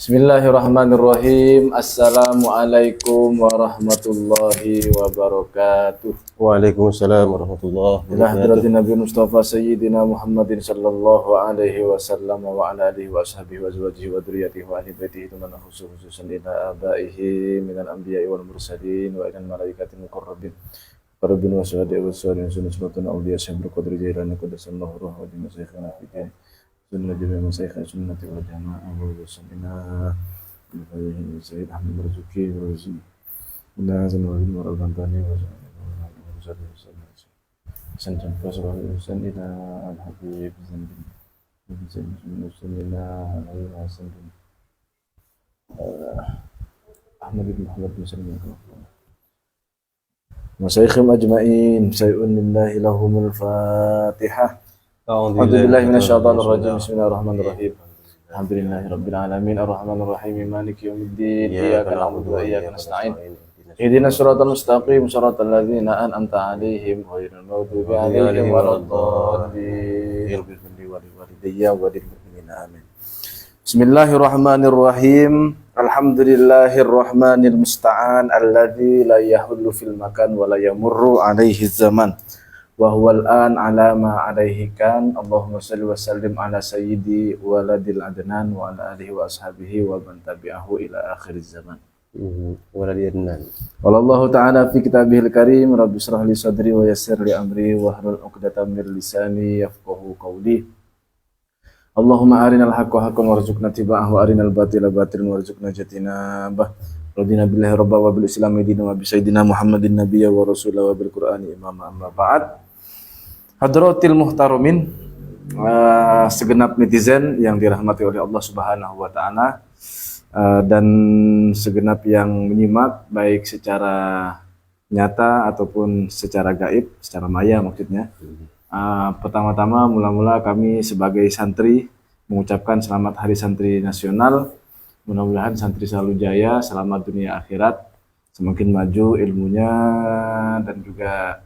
Bismillahirrahmanirrahim. Assalamualaikum warahmatullahi wabarakatuh. Waalaikumsalam warahmatullahi Ila wabarakatuh. hadratin Nabi Mustafa Sayyidina Muhammadin sallallahu alaihi wasallam wa ala alihi wa ashabihi wa azwajihi wa dzurriyyatihi wa ahli baitihi tumanna khususan ila abaihi minal anbiya'i wal mursalin wa ilal malaikatil muqarrabin Rabbin wa syuhada'i wa salihin sunnatun awliya syaikhul qadri jailani qaddasallahu ruhahu wa dinna syekhana fitin sunnah jami'a masyayikh sunnati wal jamaah wa wasallina bi Sayyid Ahmad Marzuki wa Razi Nazan wa bin Al-Bantani wa Sanjang Fasrah Husain ila Al-Habib Zandin Husain ila Al-Hasan Ahmad bin Muhammad bin Salim Masyayikhim ajma'in Sayyidun lillahi lahumul fatihah A'udzu billahi minasyaitonir rajim Bismillahirrahmanirrahim Alhamdulillahi rabbil alamin arrahmanir rahim maliki yaumiddin iyyaka na'budu wa iyyaka nasta'in Ihdinas siratal mustaqim siratal ladzina an'amta 'alaihim ghairil maghdubi 'alaihim waladdallin walidayya walil mu'minina amin Bismillahirrahmanirrahim Alhamdulillahirrahmanil musta'an alladzi la yahullu fil makan wa la yamurru 'alaihi zaman wa huwal an 'ala ma 'alaihi kan Allahumma shalli wa sallim 'ala sayyidi waladil adnan wa 'ala alihi wa ashabihi wa man tabi'ahu ila akhiriz zaman Waladiyadnan. Wallahu ta'ala fi kitabihil karim Rabbi shrah li sadri wa yassir li amri wa hlul 'uqdatam min lisani yafqahu qawli Allahumma arinal haqqa haqqan warzuqna tiba'ahu wa arinal batila batilan warzuqna jatinabah Radina billahi rabba wa bil islami dina wa bi sayyidina Muhammadin nabiyya wa rasulah wa bil qur'ani imama amma ba'd Hadratil muhtarumin segenap netizen yang dirahmati oleh Allah Subhanahu wa taala dan segenap yang menyimak baik secara nyata ataupun secara gaib, secara maya maksudnya. Pertama-tama mula-mula kami sebagai santri mengucapkan selamat Hari Santri Nasional. Mudah-mudahan santri selalu jaya, selamat dunia akhirat, semakin maju ilmunya dan juga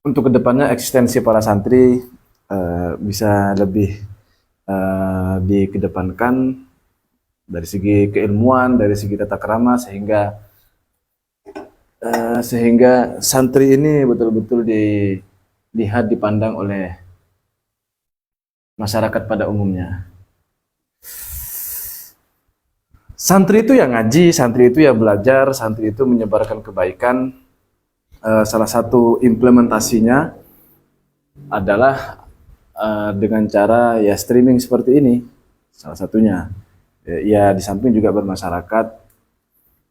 untuk kedepannya eksistensi para santri bisa lebih dikedepankan dari segi keilmuan, dari segi tata krama sehingga santri ini betul-betul dilihat, dipandang oleh masyarakat pada umumnya. Santri itu yang ngaji, santri itu yang belajar, santri itu menyebarkan kebaikan. Salah satu implementasinya adalah dengan cara ya streaming seperti ini, salah satunya. Ya di samping juga bermasyarakat,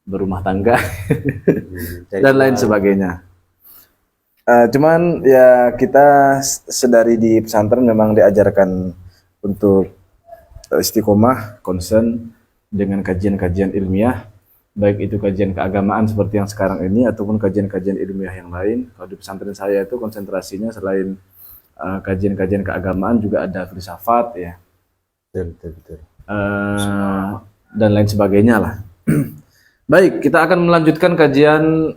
berumah tangga dan lain sebagainya. Cuman ya kita sedari di pesantren memang diajarkan untuk istiqomah, concern dengan kajian-kajian ilmiah, baik itu kajian keagamaan seperti yang sekarang ini ataupun kajian-kajian ilmiah yang lain. Kalau di pesantren saya itu konsentrasinya selain kajian-kajian keagamaan juga ada filsafat ya, Betul. Dan lain sebagainya lah. Baik, kita akan melanjutkan kajian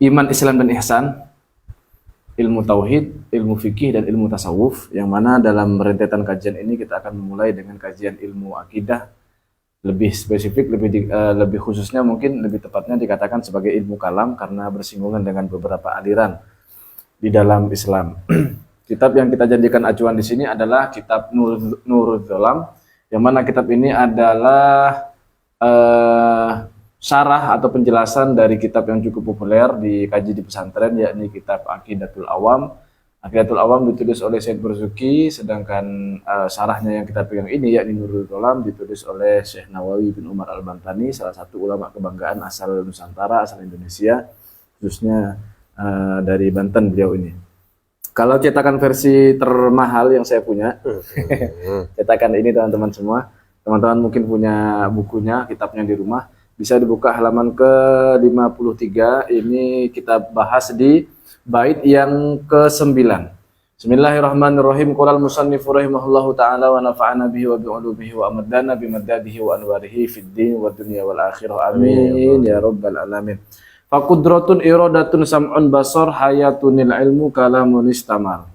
iman, Islam, dan ihsan, ilmu tauhid, ilmu fikih, dan ilmu tasawuf, yang mana dalam rentetan kajian ini kita akan memulai dengan kajian ilmu akidah, lebih spesifik, lebih khususnya mungkin lebih tepatnya dikatakan sebagai ilmu kalam karena bersinggungan dengan beberapa aliran di dalam Islam. Kitab yang kita jadikan acuan di sini adalah kitab Nurul Dzolam, yang mana kitab ini adalah syarah atau penjelasan dari kitab yang cukup populer dikaji di pesantren, yakni kitab Aqidatul Awam. Aqidatul Awam ditulis oleh Syekh Marzuki, sedangkan syarahnya yang kita pegang ini yakni Nurul Dzolam ditulis oleh Syekh Nawawi bin Umar Al-Bantani, salah satu ulama kebanggaan asal Nusantara, asal Indonesia, khususnya dari Banten beliau ini. Kalau cetakan versi termahal yang saya punya, cetakan ini teman-teman semua, teman-teman mungkin punya bukunya, kitabnya di rumah, bisa dibuka halaman ke-53. Ini kita bahas di bait yang ke-9. Bismillahirrahmanirrahim. Qala al-musannifu rahimahullahu ta'ala wa nafa'ana bihi wa bi'ulumihi wa amadana bimadadihi wa anwarihi fid din wa dunya wal akhirah. Amin ya rabbal alamin. Faqudratun iradatun sam'un basar hayatunil ilmu kalamun istamal.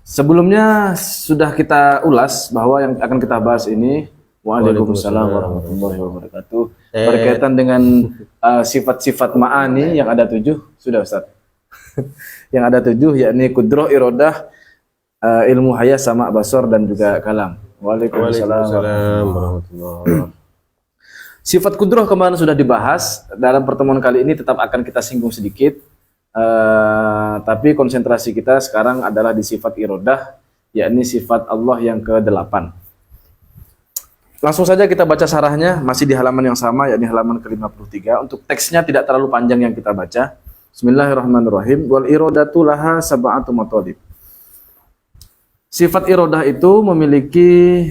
Sebelumnya sudah kita ulas bahwa yang akan kita bahas ini, waalaikumsalam warahmatullahi wabarakatuh, berkaitan dengan sifat-sifat ma'ani yang ada 7, sudah Ustaz. Yang ada 7 yakni kudroh, irodah, ilmu hayas, sama basor dan juga kalam. Waalaikumsalam warahmatullahi. Sifat kudroh kemarin sudah dibahas. Dalam pertemuan kali ini tetap akan kita singgung sedikit. Tapi konsentrasi kita sekarang adalah di sifat irodah, yakni sifat Allah yang ke-8. Langsung saja kita baca syarahnya, masih di halaman yang sama, yakni halaman ke-53. Untuk teksnya tidak terlalu panjang yang kita baca. Bismillahirrahmanirrahim. Wal irodatu laha sab'atu mathalib. Sifat irodah itu memiliki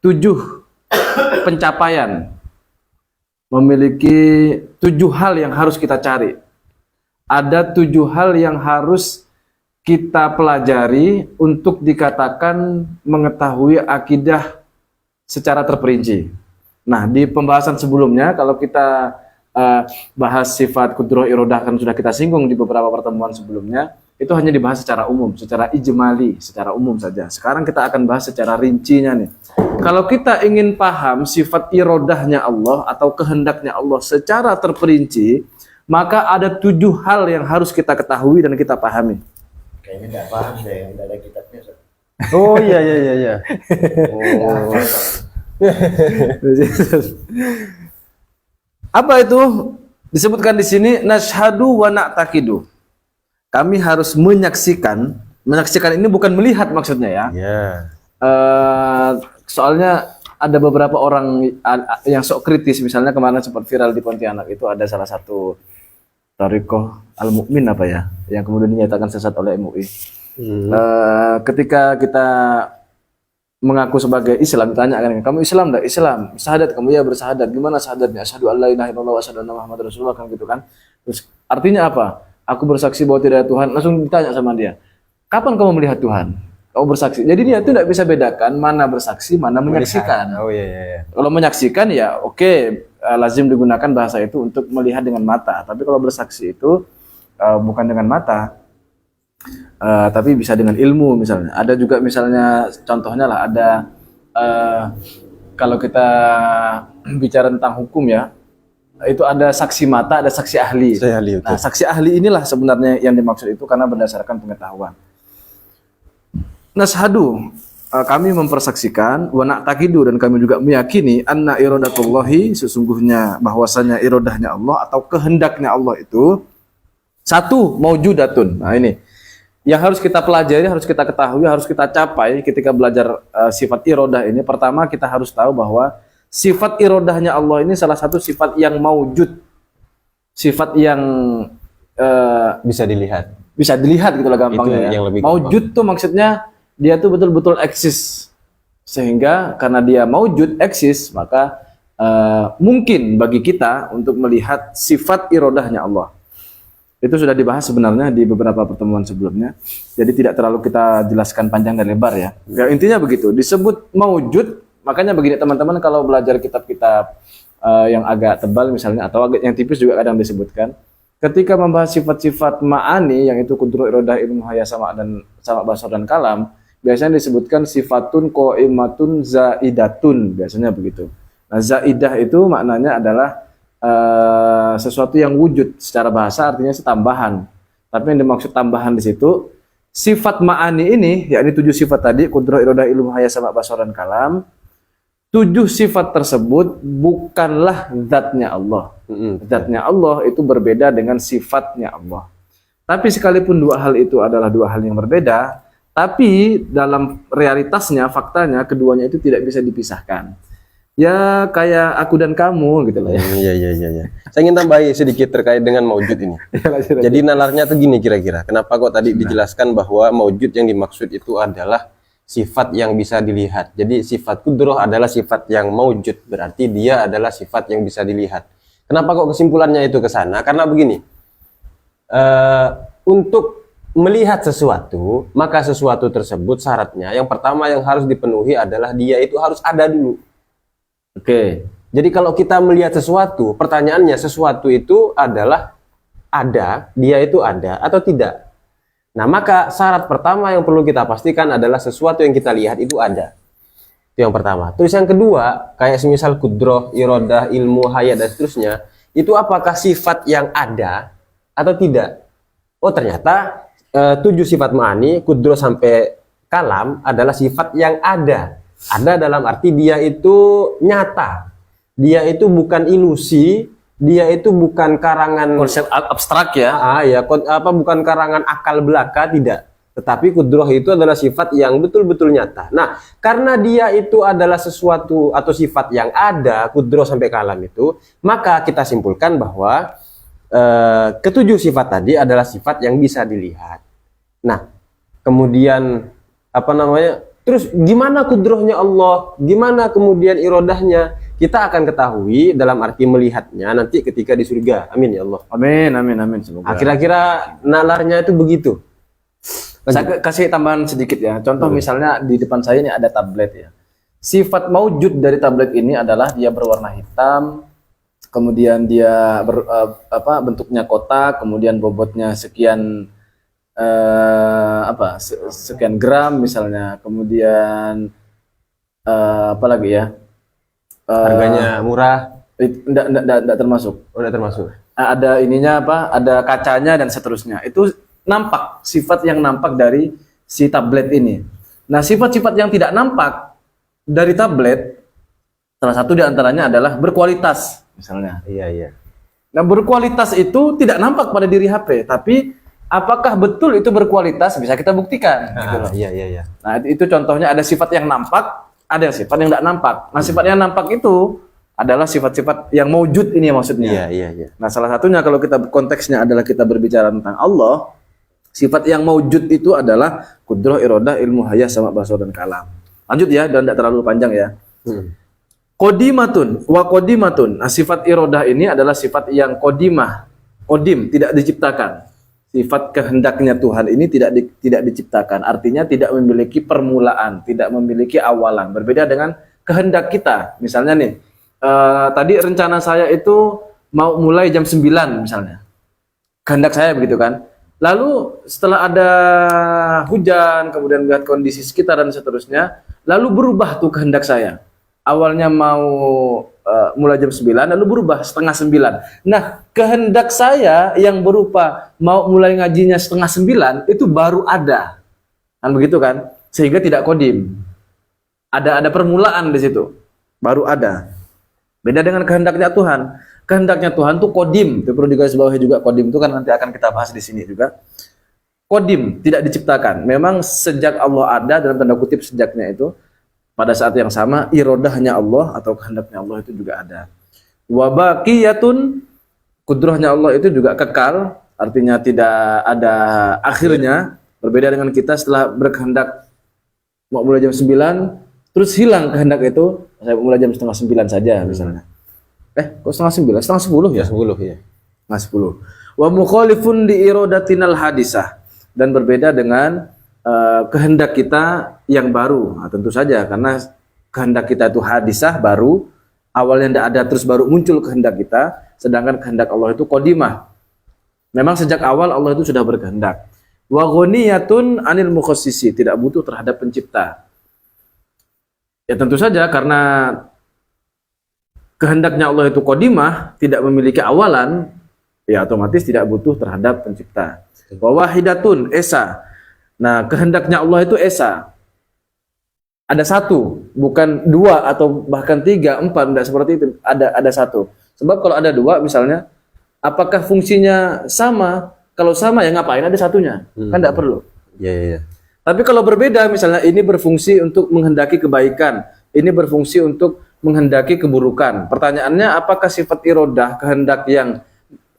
7 pencapaian, memiliki 7 hal yang harus kita cari. Ada 7 hal yang harus kita pelajari untuk dikatakan mengetahui akidah secara terperinci. Nah, di pembahasan sebelumnya, kalau kita bahas sifat kudroh irodah kan sudah kita singgung di beberapa pertemuan sebelumnya, itu hanya dibahas secara umum, secara ijmali, secara umum saja. Sekarang kita akan bahas secara rincinya nih. Kalau kita ingin paham sifat irodahnya Allah atau kehendaknya Allah secara terperinci, maka ada 7 hal yang harus kita ketahui dan kita pahami. Kayaknya nggak paham deh, nggak ada kitabnya. Oh iya. Oh. Apa itu? Disebutkan di sini nashhadu wa na'taqidu. Kami harus menyaksikan ini bukan melihat maksudnya ya. Ya. Soalnya ada beberapa orang yang sok kritis, misalnya kemarin sempat viral di Pontianak itu ada salah satu Thariqah Al-Mu'min apa ya, yang kemudian dinyatakan sesat oleh MUI. Ketika kita mengaku sebagai Islam, ditanya kan, kamu Islam enggak? Islam. Syahadat, kamu ya bersahadat. Gimana syahadatnya? Asyhadu an la ilaha illallah wa asyhadu anna Muhammadar Rasulullah, kan gitu kan. Terus artinya apa? Aku bersaksi bahwa tidak ada Tuhan. Langsung ditanya sama dia, kapan kamu melihat Tuhan? Kamu bersaksi. Jadi dia itu tidak bisa bedakan mana bersaksi, mana menyaksikan. Oh iya. Kalau menyaksikan ya oke, lazim digunakan bahasa itu untuk melihat dengan mata. Tapi kalau bersaksi itu bukan dengan mata, tapi bisa dengan ilmu misalnya. Ada juga misalnya contohnya lah, ada kalau kita bicara tentang hukum ya, itu ada saksi mata, ada saksi ahli. Nah, saksi ahli inilah sebenarnya yang dimaksud itu karena berdasarkan pengetahuan. Nashhadu, kami mempersaksikan, wa na'taqidu, dan kami juga meyakini anna iradatullahi, sesungguhnya bahwasanya iradahnya Allah atau kehendaknya Allah itu satu maujudatun. Nah, ini yang harus kita pelajari, harus kita ketahui, harus kita capai ketika belajar sifat iradah ini. Pertama, kita harus tahu bahwa sifat irodahnya Allah ini salah satu sifat yang maujud, sifat yang Bisa dilihat. bisa dilihat gitu lah gampangnya. Itu yang lebih Maujud tuh maksudnya dia tuh betul-betul eksis, sehingga karena dia maujud, eksis, maka mungkin bagi kita untuk melihat sifat irodahnya Allah. Itu sudah dibahas sebenarnya di beberapa pertemuan sebelumnya, jadi tidak terlalu kita jelaskan panjang dan lebar ya. Ya intinya begitu, disebut maujud. Makanya begini teman-teman, kalau belajar kitab-kitab yang agak tebal misalnya, atau agak yang tipis juga kadang disebutkan, ketika membahas sifat-sifat ma'ani, yang itu kudroh, irodah, ilmu hayas, sama basar dan kalam, biasanya disebutkan sifatun qa'imatun zaidatun, biasanya begitu. Nah, zaidah itu maknanya adalah sesuatu yang wujud secara bahasa, artinya setambahan. Tapi yang dimaksud tambahan di situ, sifat ma'ani ini, yakni 7 sifat tadi, kudroh, irodah, ilmu hayas, sama basar dan kalam. 7 sifat tersebut bukanlah zatnya Allah. Zatnya Allah itu berbeda dengan sifatnya Allah. Tapi sekalipun 2 hal itu adalah 2 hal yang berbeda, tapi dalam realitasnya, faktanya, keduanya itu tidak bisa dipisahkan. Ya kayak aku dan kamu gitu lah ya. Iya. Saya ingin tambahi sedikit terkait dengan maujud ini. Jadi nalarnya tuh gini kira-kira. Kenapa kok tadi dijelaskan bahwa maujud yang dimaksud itu adalah sifat yang bisa dilihat. Jadi sifat kudroh adalah sifat yang maujud, berarti dia adalah sifat yang bisa dilihat. Kenapa kok kesimpulannya itu ke sana? Karena begini, untuk melihat sesuatu, maka sesuatu tersebut syaratnya yang pertama yang harus dipenuhi adalah dia itu harus ada dulu. Oke. Jadi kalau kita melihat sesuatu, pertanyaannya sesuatu itu adalah ada, dia itu ada atau tidak? Nah, maka syarat pertama yang perlu kita pastikan adalah sesuatu yang kita lihat itu ada. Itu yang pertama. Terus yang kedua, kayak semisal kudroh, irodah, ilmu, hayat, dan seterusnya, itu apakah sifat yang ada atau tidak? Oh, ternyata 7 sifat ma'ani, kudroh sampai kalam adalah sifat yang ada. Ada dalam arti dia itu nyata. Dia itu bukan ilusi, dia itu bukan karangan Konsep abstrak ya. bukan karangan akal belaka, tidak. Tetapi kudroh itu adalah sifat yang betul-betul nyata. Nah, karena dia itu adalah sesuatu atau sifat yang ada, kudroh sampai kalam itu, maka kita simpulkan bahwa ketujuh sifat tadi adalah sifat yang bisa dilihat. Nah, kemudian terus gimana kudrohnya Allah, gimana kemudian irodahnya, kita akan ketahui dalam arti melihatnya nanti ketika di surga. Amin ya Allah. Amin, amin, amin. Semoga. Kira-kira nalarnya itu begitu. Saya kasih tambahan sedikit ya. Contoh misalnya di depan saya ini ada tablet ya. Sifat maujud dari tablet ini adalah dia berwarna hitam, kemudian dia bentuknya kotak, kemudian bobotnya sekian sekian gram misalnya, kemudian apa lagi ya? Harganya murah. Enggak termasuk. Udah termasuk. Ada ininya ada kacanya dan seterusnya. Itu nampak, sifat yang nampak dari si tablet ini. Nah, sifat-sifat yang tidak nampak dari tablet, salah satu diantaranya adalah berkualitas, misalnya. Iya. Nah, berkualitas itu tidak nampak pada diri HP, tapi apakah betul itu berkualitas bisa kita buktikan. Gitu loh. Iya. Nah, itu contohnya ada sifat yang nampak, ada sifat yang tidak nampak. Nah, sifat yang nampak itu adalah sifat-sifat yang maujud ini maksudnya. Iya. Nah, salah satunya kalau kita konteksnya adalah kita berbicara tentang Allah, sifat yang maujud itu adalah kudroh, irodah, ilmu, hayah, sama, basar, dan kalam. Lanjut ya, dan tidak terlalu panjang ya. Qodimatun wa qodimatun. Nah, sifat irodah ini adalah sifat yang qodimah. Qodim, tidak diciptakan. Sifat kehendaknya Tuhan ini tidak diciptakan. Artinya tidak memiliki permulaan, tidak memiliki awalan. Berbeda dengan kehendak kita. Misalnya nih, tadi rencana saya itu mau mulai jam 9 misalnya. Kehendak saya begitu kan. Lalu setelah ada hujan, kemudian melihat kondisi sekitar dan seterusnya, lalu berubah tuh kehendak saya. Awalnya mau mulai jam 9, lalu berubah setengah 9. Nah, kehendak saya yang berupa mau mulai ngajinya setengah 9 itu baru ada. Kan begitu kan? Sehingga tidak kodim. Ada permulaan di situ. Baru ada. Beda dengan kehendaknya Tuhan. Kehendaknya Tuhan tuh kodim. Itu perlu digarisbawahi juga, kodim itu kan nanti akan kita bahas di sini juga. Kodim, tidak diciptakan. Memang sejak Allah ada, dalam tanda kutip sejaknya itu, pada saat yang sama irodahnya Allah atau kehendaknya Allah itu juga ada. Wa baqiyatun, kudrohnya Allah itu juga kekal, artinya tidak ada akhirnya. Berbeda dengan kita setelah berkehendak mau mulai jam 9, terus hilang kehendak itu, saya mulai jam setengah 9 saja misalnya. Kok setengah 9? Setengah 10 ya? 10 ya. Setengah 10. Wa mukhalifun di irodatinal hadisah, dan berbeda dengan kehendak kita yang baru. Nah, tentu saja karena kehendak kita itu hadisah, baru, awalnya tidak ada terus baru muncul kehendak kita, sedangkan kehendak Allah itu qodimah. Memang sejak awal Allah itu sudah berkehendak. Wa ghaniyatun anil mukhassisi, tidak butuh terhadap pencipta. Ya tentu saja karena kehendaknya Allah itu qodimah, tidak memiliki awalan, ya otomatis tidak butuh terhadap pencipta. Wa wahidatun, esa. Nah, kehendaknya Allah itu esa. Ada satu, bukan dua atau bahkan 3, 4, tidak seperti itu. Ada satu. Sebab kalau ada dua misalnya, apakah fungsinya sama? Kalau sama ya ngapain ada satunya? Kan tidak perlu. Iya. Tapi kalau berbeda, misalnya ini berfungsi untuk menghendaki kebaikan, ini berfungsi untuk menghendaki keburukan. Pertanyaannya, apakah sifat irodah, kehendak yang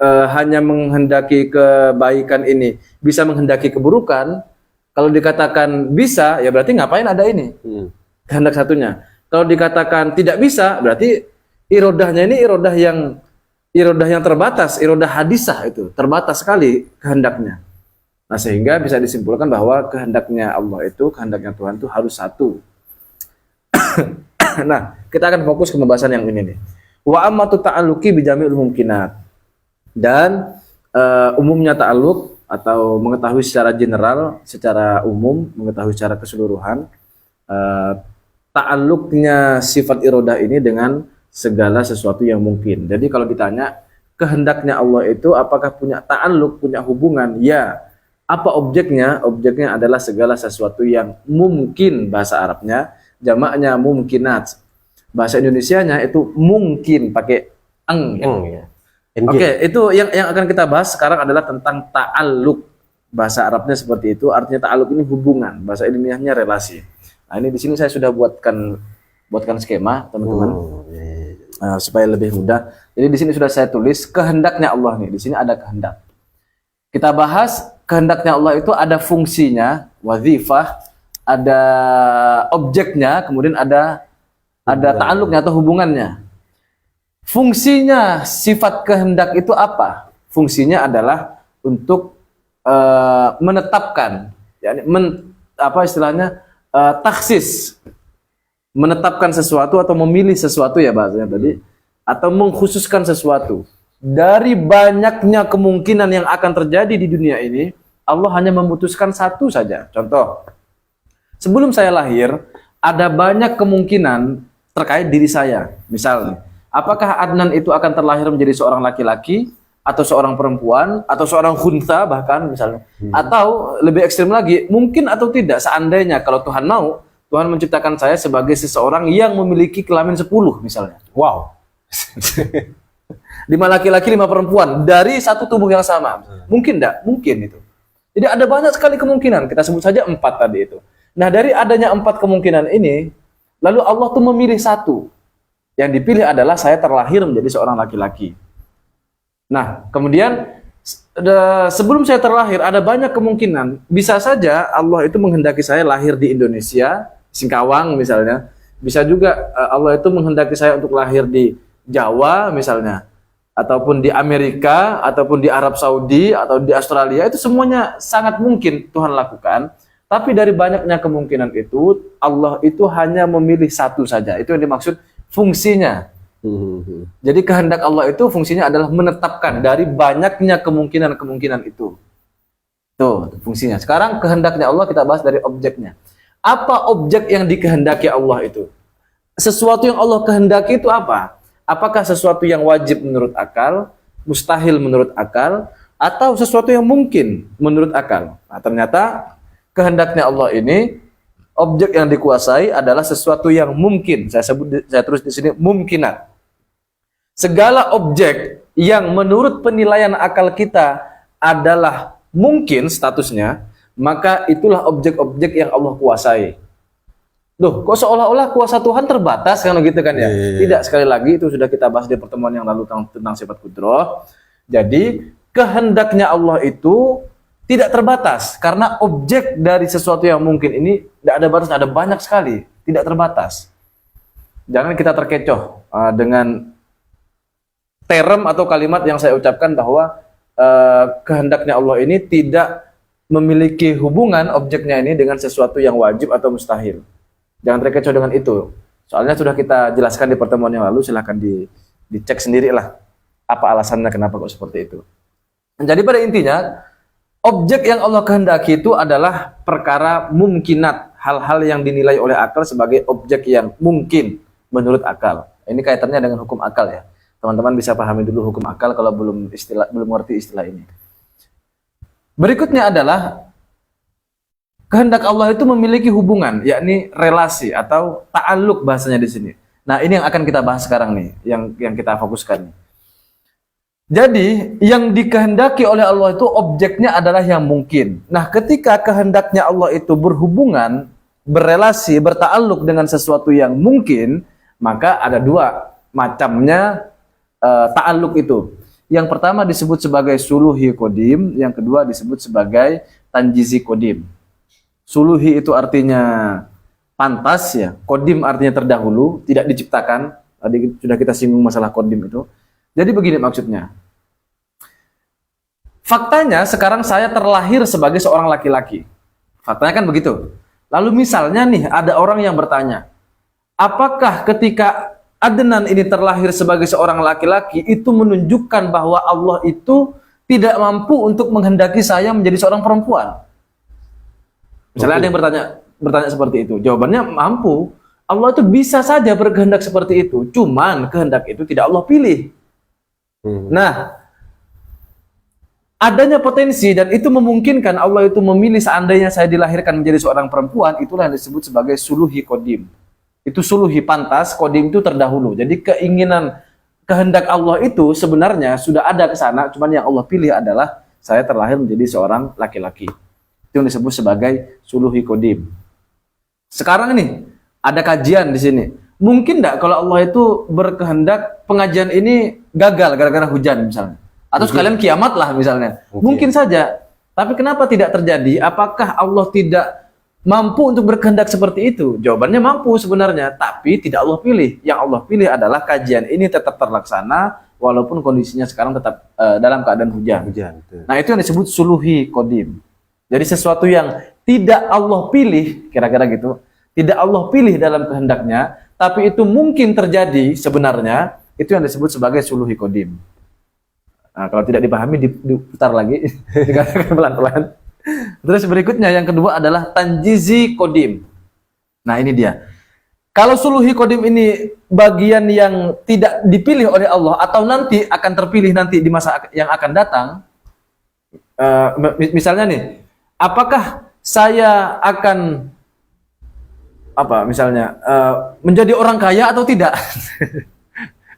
hanya menghendaki kebaikan ini bisa menghendaki keburukan? Kalau dikatakan bisa, ya berarti ngapain ada ini? Kehendak satunya. Kalau dikatakan tidak bisa, berarti irodahnya ini irodah yang terbatas, irodah hadisah itu, terbatas sekali kehendaknya. Nah, sehingga bisa disimpulkan bahwa kehendaknya Allah itu, kehendaknya Tuhan itu harus satu. Nah, kita akan fokus ke pembahasan yang ini nih. Wa ammatu ta'alluqi bi jami'il mumkinat. Dan umumnya ta'alluq atau mengetahui secara general, secara umum, mengetahui secara keseluruhan ta'alluqnya sifat irodah ini dengan segala sesuatu yang mungkin. Jadi kalau ditanya kehendaknya Allah itu apakah punya ta'alluq, punya hubungan? Ya. Apa objeknya? Objeknya adalah segala sesuatu yang mungkin, bahasa Arabnya, jamaknya mungkinat. Bahasa Indonesianya itu mungkin pakai eng. Ya. Oke, itu yang akan kita bahas sekarang adalah tentang ta'alluq. Bahasa Arabnya seperti itu, artinya ta'alluq ini hubungan, bahasa ilmiahnya relasi. Nah, ini di sini saya sudah buatkan skema, teman-teman. Supaya lebih mudah. Jadi di sini sudah saya tulis kehendaknya Allah nih. Di sini ada kehendak. Kita bahas kehendaknya Allah itu ada fungsinya, wazifah, ada objeknya, kemudian ada ta'alluqnya atau hubungannya. Fungsinya sifat kehendak itu apa? Fungsinya adalah untuk menetapkan, taksis, menetapkan sesuatu atau memilih sesuatu ya bahasanya tadi, atau mengkhususkan sesuatu. Dari banyaknya kemungkinan yang akan terjadi di dunia ini, Allah hanya memutuskan satu saja. Contoh, sebelum saya lahir, ada banyak kemungkinan terkait diri saya. Misalnya, apakah Adnan itu akan terlahir menjadi seorang laki-laki, atau seorang perempuan, atau seorang khuntha bahkan misalnya. Atau lebih ekstrim lagi, mungkin atau tidak, seandainya kalau Tuhan mau, Tuhan menciptakan saya sebagai seseorang yang memiliki kelamin 10 misalnya. Wow. 5 laki-laki, 5 perempuan dari satu tubuh yang sama. Mungkin enggak? Mungkin itu. Jadi ada banyak sekali kemungkinan. Kita sebut saja 4 tadi itu. Nah, dari adanya 4 kemungkinan ini, lalu Allah tuh memilih satu. Yang dipilih adalah saya terlahir menjadi seorang laki-laki. Nah, kemudian sebelum saya terlahir ada banyak kemungkinan. Bisa saja Allah itu menghendaki saya lahir di Indonesia, Singkawang misalnya. Bisa juga Allah itu menghendaki saya untuk lahir di Jawa misalnya, ataupun di Amerika, ataupun di Arab Saudi, atau di Australia. Itu semuanya sangat mungkin Tuhan lakukan. Tapi dari banyaknya kemungkinan itu, Allah itu hanya memilih satu saja. Itu yang dimaksud fungsinya. Jadi kehendak Allah itu fungsinya adalah menetapkan dari banyaknya kemungkinan-kemungkinan itu. Tuh fungsinya. Sekarang kehendaknya Allah kita bahas dari objeknya. Apa objek yang dikehendaki Allah itu? Sesuatu yang Allah kehendaki itu apa? Apakah sesuatu yang wajib menurut akal, mustahil menurut akal, atau sesuatu yang mungkin menurut akal? Nah, ternyata kehendaknya Allah ini, objek yang dikuasai adalah sesuatu yang mungkin. Saya terus di sini mungkinat. Segala objek yang menurut penilaian akal kita adalah mungkin statusnya, maka itulah objek-objek yang Allah kuasai. Loh, kok seolah-olah kuasa Tuhan terbatas kan gitu kan ya? Tidak, sekali lagi itu sudah kita bahas di pertemuan yang lalu tentang sifat kudroh. Jadi, kehendaknya Allah itu tidak terbatas karena objek dari sesuatu yang mungkin ini tidak ada batas, ada banyak sekali, tidak terbatas. Jangan kita terkecoh dengan term atau kalimat yang saya ucapkan bahwa kehendaknya Allah ini tidak memiliki hubungan objeknya ini dengan sesuatu yang wajib atau mustahil. Jangan terkecoh dengan itu. Soalnya sudah kita jelaskan di pertemuan yang lalu, silahkan dicek sendirilah apa alasannya kenapa kok seperti itu. Jadi pada intinya, objek yang Allah kehendaki itu adalah perkara mumkinat, hal-hal yang dinilai oleh akal sebagai objek yang mungkin menurut akal. Ini kaitannya dengan hukum akal ya. Teman-teman bisa pahami dulu hukum akal kalau belum mengerti istilah ini. Berikutnya adalah kehendak Allah itu memiliki hubungan, yakni relasi atau ta'alluq bahasanya di sini. Nah, ini yang akan kita bahas sekarang nih, yang kita fokuskan nih. Jadi, yang dikehendaki oleh Allah itu objeknya adalah yang mungkin. Nah, ketika kehendaknya Allah itu berhubungan, berelasi, berta'alluq dengan sesuatu yang mungkin, maka ada dua macamnya ta'alluq itu. Yang pertama disebut sebagai suluhi kodim, yang kedua disebut sebagai tanjizi kodim. Suluhi itu artinya pantas ya, kodim artinya terdahulu, tidak diciptakan. Tadi sudah kita singgung masalah kodim itu. Jadi begini maksudnya. Faktanya sekarang saya terlahir sebagai seorang laki-laki. Faktanya kan begitu. Lalu misalnya nih ada orang yang bertanya, apakah ketika Adnan ini terlahir sebagai seorang laki-laki itu menunjukkan bahwa Allah itu tidak mampu untuk menghendaki saya menjadi seorang perempuan? Misalnya ada yang bertanya seperti itu. Jawabannya mampu. Allah itu bisa saja berkehendak seperti itu. Cuman kehendak itu tidak Allah pilih. Nah, adanya potensi dan itu memungkinkan Allah itu memilih seandainya saya dilahirkan menjadi seorang perempuan, itulah yang disebut sebagai suluhi kodim. Itu suluhi pantas, kodim itu terdahulu. Jadi keinginan kehendak Allah itu sebenarnya sudah ada ke sana, cuman yang Allah pilih adalah saya terlahir menjadi seorang laki-laki. Itu yang disebut sebagai suluhi kodim. Sekarang ini ada kajian di sini. Mungkin enggak kalau Allah itu berkehendak pengajian ini gagal gara-gara hujan misalnya? Atau sekalian kiamat lah misalnya. Mungkin saja. Tapi kenapa tidak terjadi? Apakah Allah tidak mampu untuk berkehendak seperti itu? Jawabannya mampu sebenarnya, tapi tidak Allah pilih. Yang Allah pilih adalah kajian ini tetap terlaksana walaupun kondisinya sekarang tetap dalam keadaan hujan. Nah, itu yang disebut suluhi kodim. Jadi sesuatu yang tidak Allah pilih, kira-kira gitu, tidak Allah pilih dalam kehendaknya, tapi itu mungkin terjadi sebenarnya, itu yang disebut sebagai suluhi kodim. Nah, kalau tidak dipahami, diputar lagi, dikatakan pelan-pelan. Terus berikutnya, yang kedua adalah tanjizi kodim. Nah, ini dia. Kalau suluhi kodim ini bagian yang tidak dipilih oleh Allah, atau nanti akan terpilih nanti di masa yang akan datang, misalnya nih, apakah saya akan misalnya menjadi orang kaya atau tidak?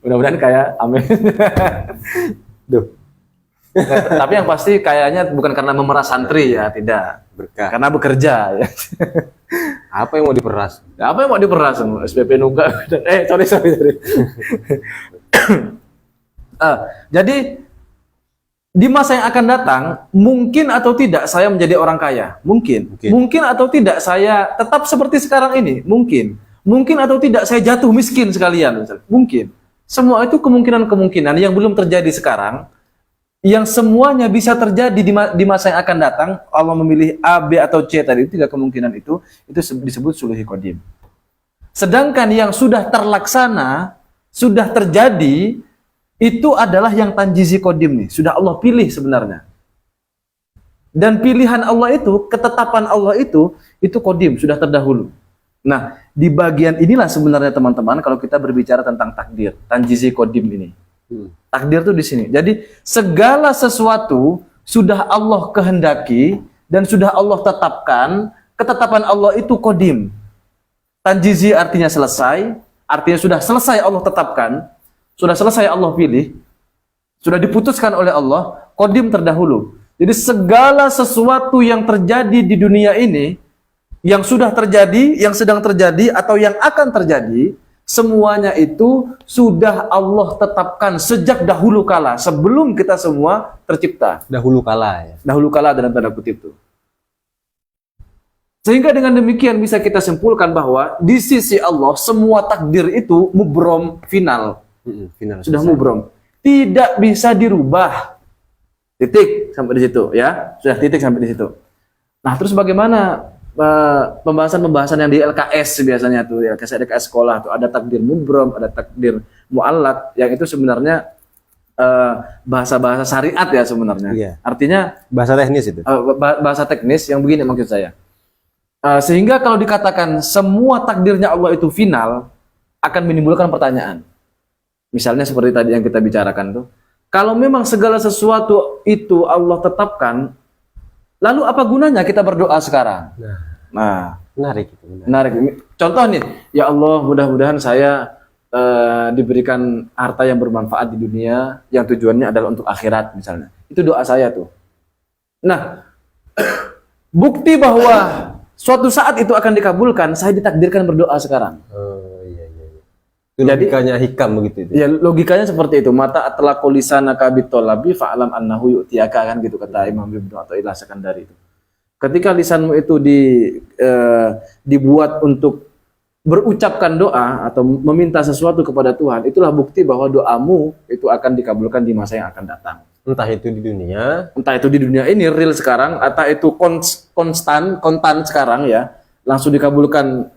Mudah-mudahan kaya, amin. Duh. Tapi yang pasti kayaknya bukan karena memeras santri ya, tidak. Berkah. Karena bekerja ya. Apa yang mau diperas? Apa yang mau diperas? SPP nunggak. Sorry. Jadi di masa yang akan datang, mungkin atau tidak saya menjadi orang kaya? Mungkin. Mungkin atau tidak saya tetap seperti sekarang ini? Mungkin. Mungkin atau tidak saya jatuh miskin sekalian? Misalnya. Mungkin. Semua itu kemungkinan-kemungkinan yang belum terjadi sekarang, yang semuanya bisa terjadi di masa yang akan datang. Allah memilih A, B, atau C tadi, tiga kemungkinan itu disebut suluhi kodim. Sedangkan yang sudah terlaksana, sudah terjadi, itu adalah yang tanjizi kodim nih. Sudah Allah pilih sebenarnya. Dan pilihan Allah itu, ketetapan Allah itu kodim, sudah terdahulu. Nah, di bagian inilah sebenarnya teman-teman, kalau kita berbicara tentang takdir, tanjizi kodim ini. Takdir itu di sini. Jadi, segala sesuatu sudah Allah kehendaki, dan sudah Allah tetapkan, ketetapan Allah itu kodim. Tanjizi artinya selesai, artinya sudah selesai Allah tetapkan, sudah selesai Allah pilih, sudah diputuskan oleh Allah, kodim terdahulu. Jadi segala sesuatu yang terjadi di dunia ini, yang sudah terjadi, yang sedang terjadi, atau yang akan terjadi, semuanya itu sudah Allah tetapkan sejak dahulu kala, sebelum kita semua tercipta. Dahulu kala ya. Dahulu kala dalam tanda kutip itu. Sehingga dengan demikian bisa kita simpulkan bahwa di sisi Allah semua takdir itu mubrom, final. Sudah mubrom, tidak bisa dirubah. Titik sampai di situ ya, sudah titik sampai di situ. Nah, terus bagaimana pembahasan yang di LKS biasanya tuh, ya LKS sekolah tuh ada takdir mubrom, ada takdir muallak, yang itu sebenarnya bahasa-bahasa syariat ya sebenarnya. Iya. Artinya bahasa teknis itu. Bahasa teknis yang begini maksud saya. Sehingga kalau dikatakan semua takdirnya Allah itu final, akan menimbulkan pertanyaan. Misalnya seperti tadi yang kita bicarakan tuh, kalau memang segala sesuatu itu Allah tetapkan, lalu apa gunanya kita berdoa sekarang? Nah, menarik. Contoh nih, ya Allah, mudah-mudahan saya diberikan harta yang bermanfaat di dunia, yang tujuannya adalah untuk akhirat misalnya. Itu doa saya tuh. Nah, bukti bahwa suatu saat itu akan dikabulkan, saya ditakdirkan berdoa sekarang. Itu logikanya hikam begitu itu. Ya, logikanya seperti itu. Mata atlaqu lisanaka bitolabi fa'alam annahu yu'tiyaka, kan gitu kata Imam Ibnu Athaillah Sekandari itu. Ketika lisanmu itu dibuat untuk berucapkan doa atau meminta sesuatu kepada Tuhan, itulah bukti bahwa doamu itu akan dikabulkan di masa yang akan datang. Entah itu di dunia ini real sekarang, atau itu kontan sekarang ya, langsung dikabulkan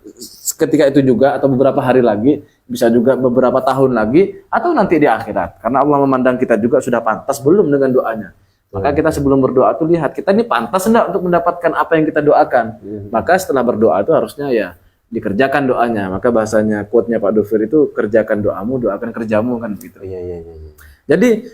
ketika itu juga, atau beberapa hari lagi, bisa juga beberapa tahun lagi, atau nanti di akhirat. Karena Allah memandang kita juga sudah pantas belum dengan doanya. Maka kita sebelum berdoa tuh lihat kita ini pantas enggak untuk mendapatkan apa yang kita doakan. Maka setelah berdoa itu harusnya ya dikerjakan doanya. Maka bahasanya quote-nya Pak Dufir itu kerjakan doamu, doakan kerjamu kan gitu. Iya. Jadi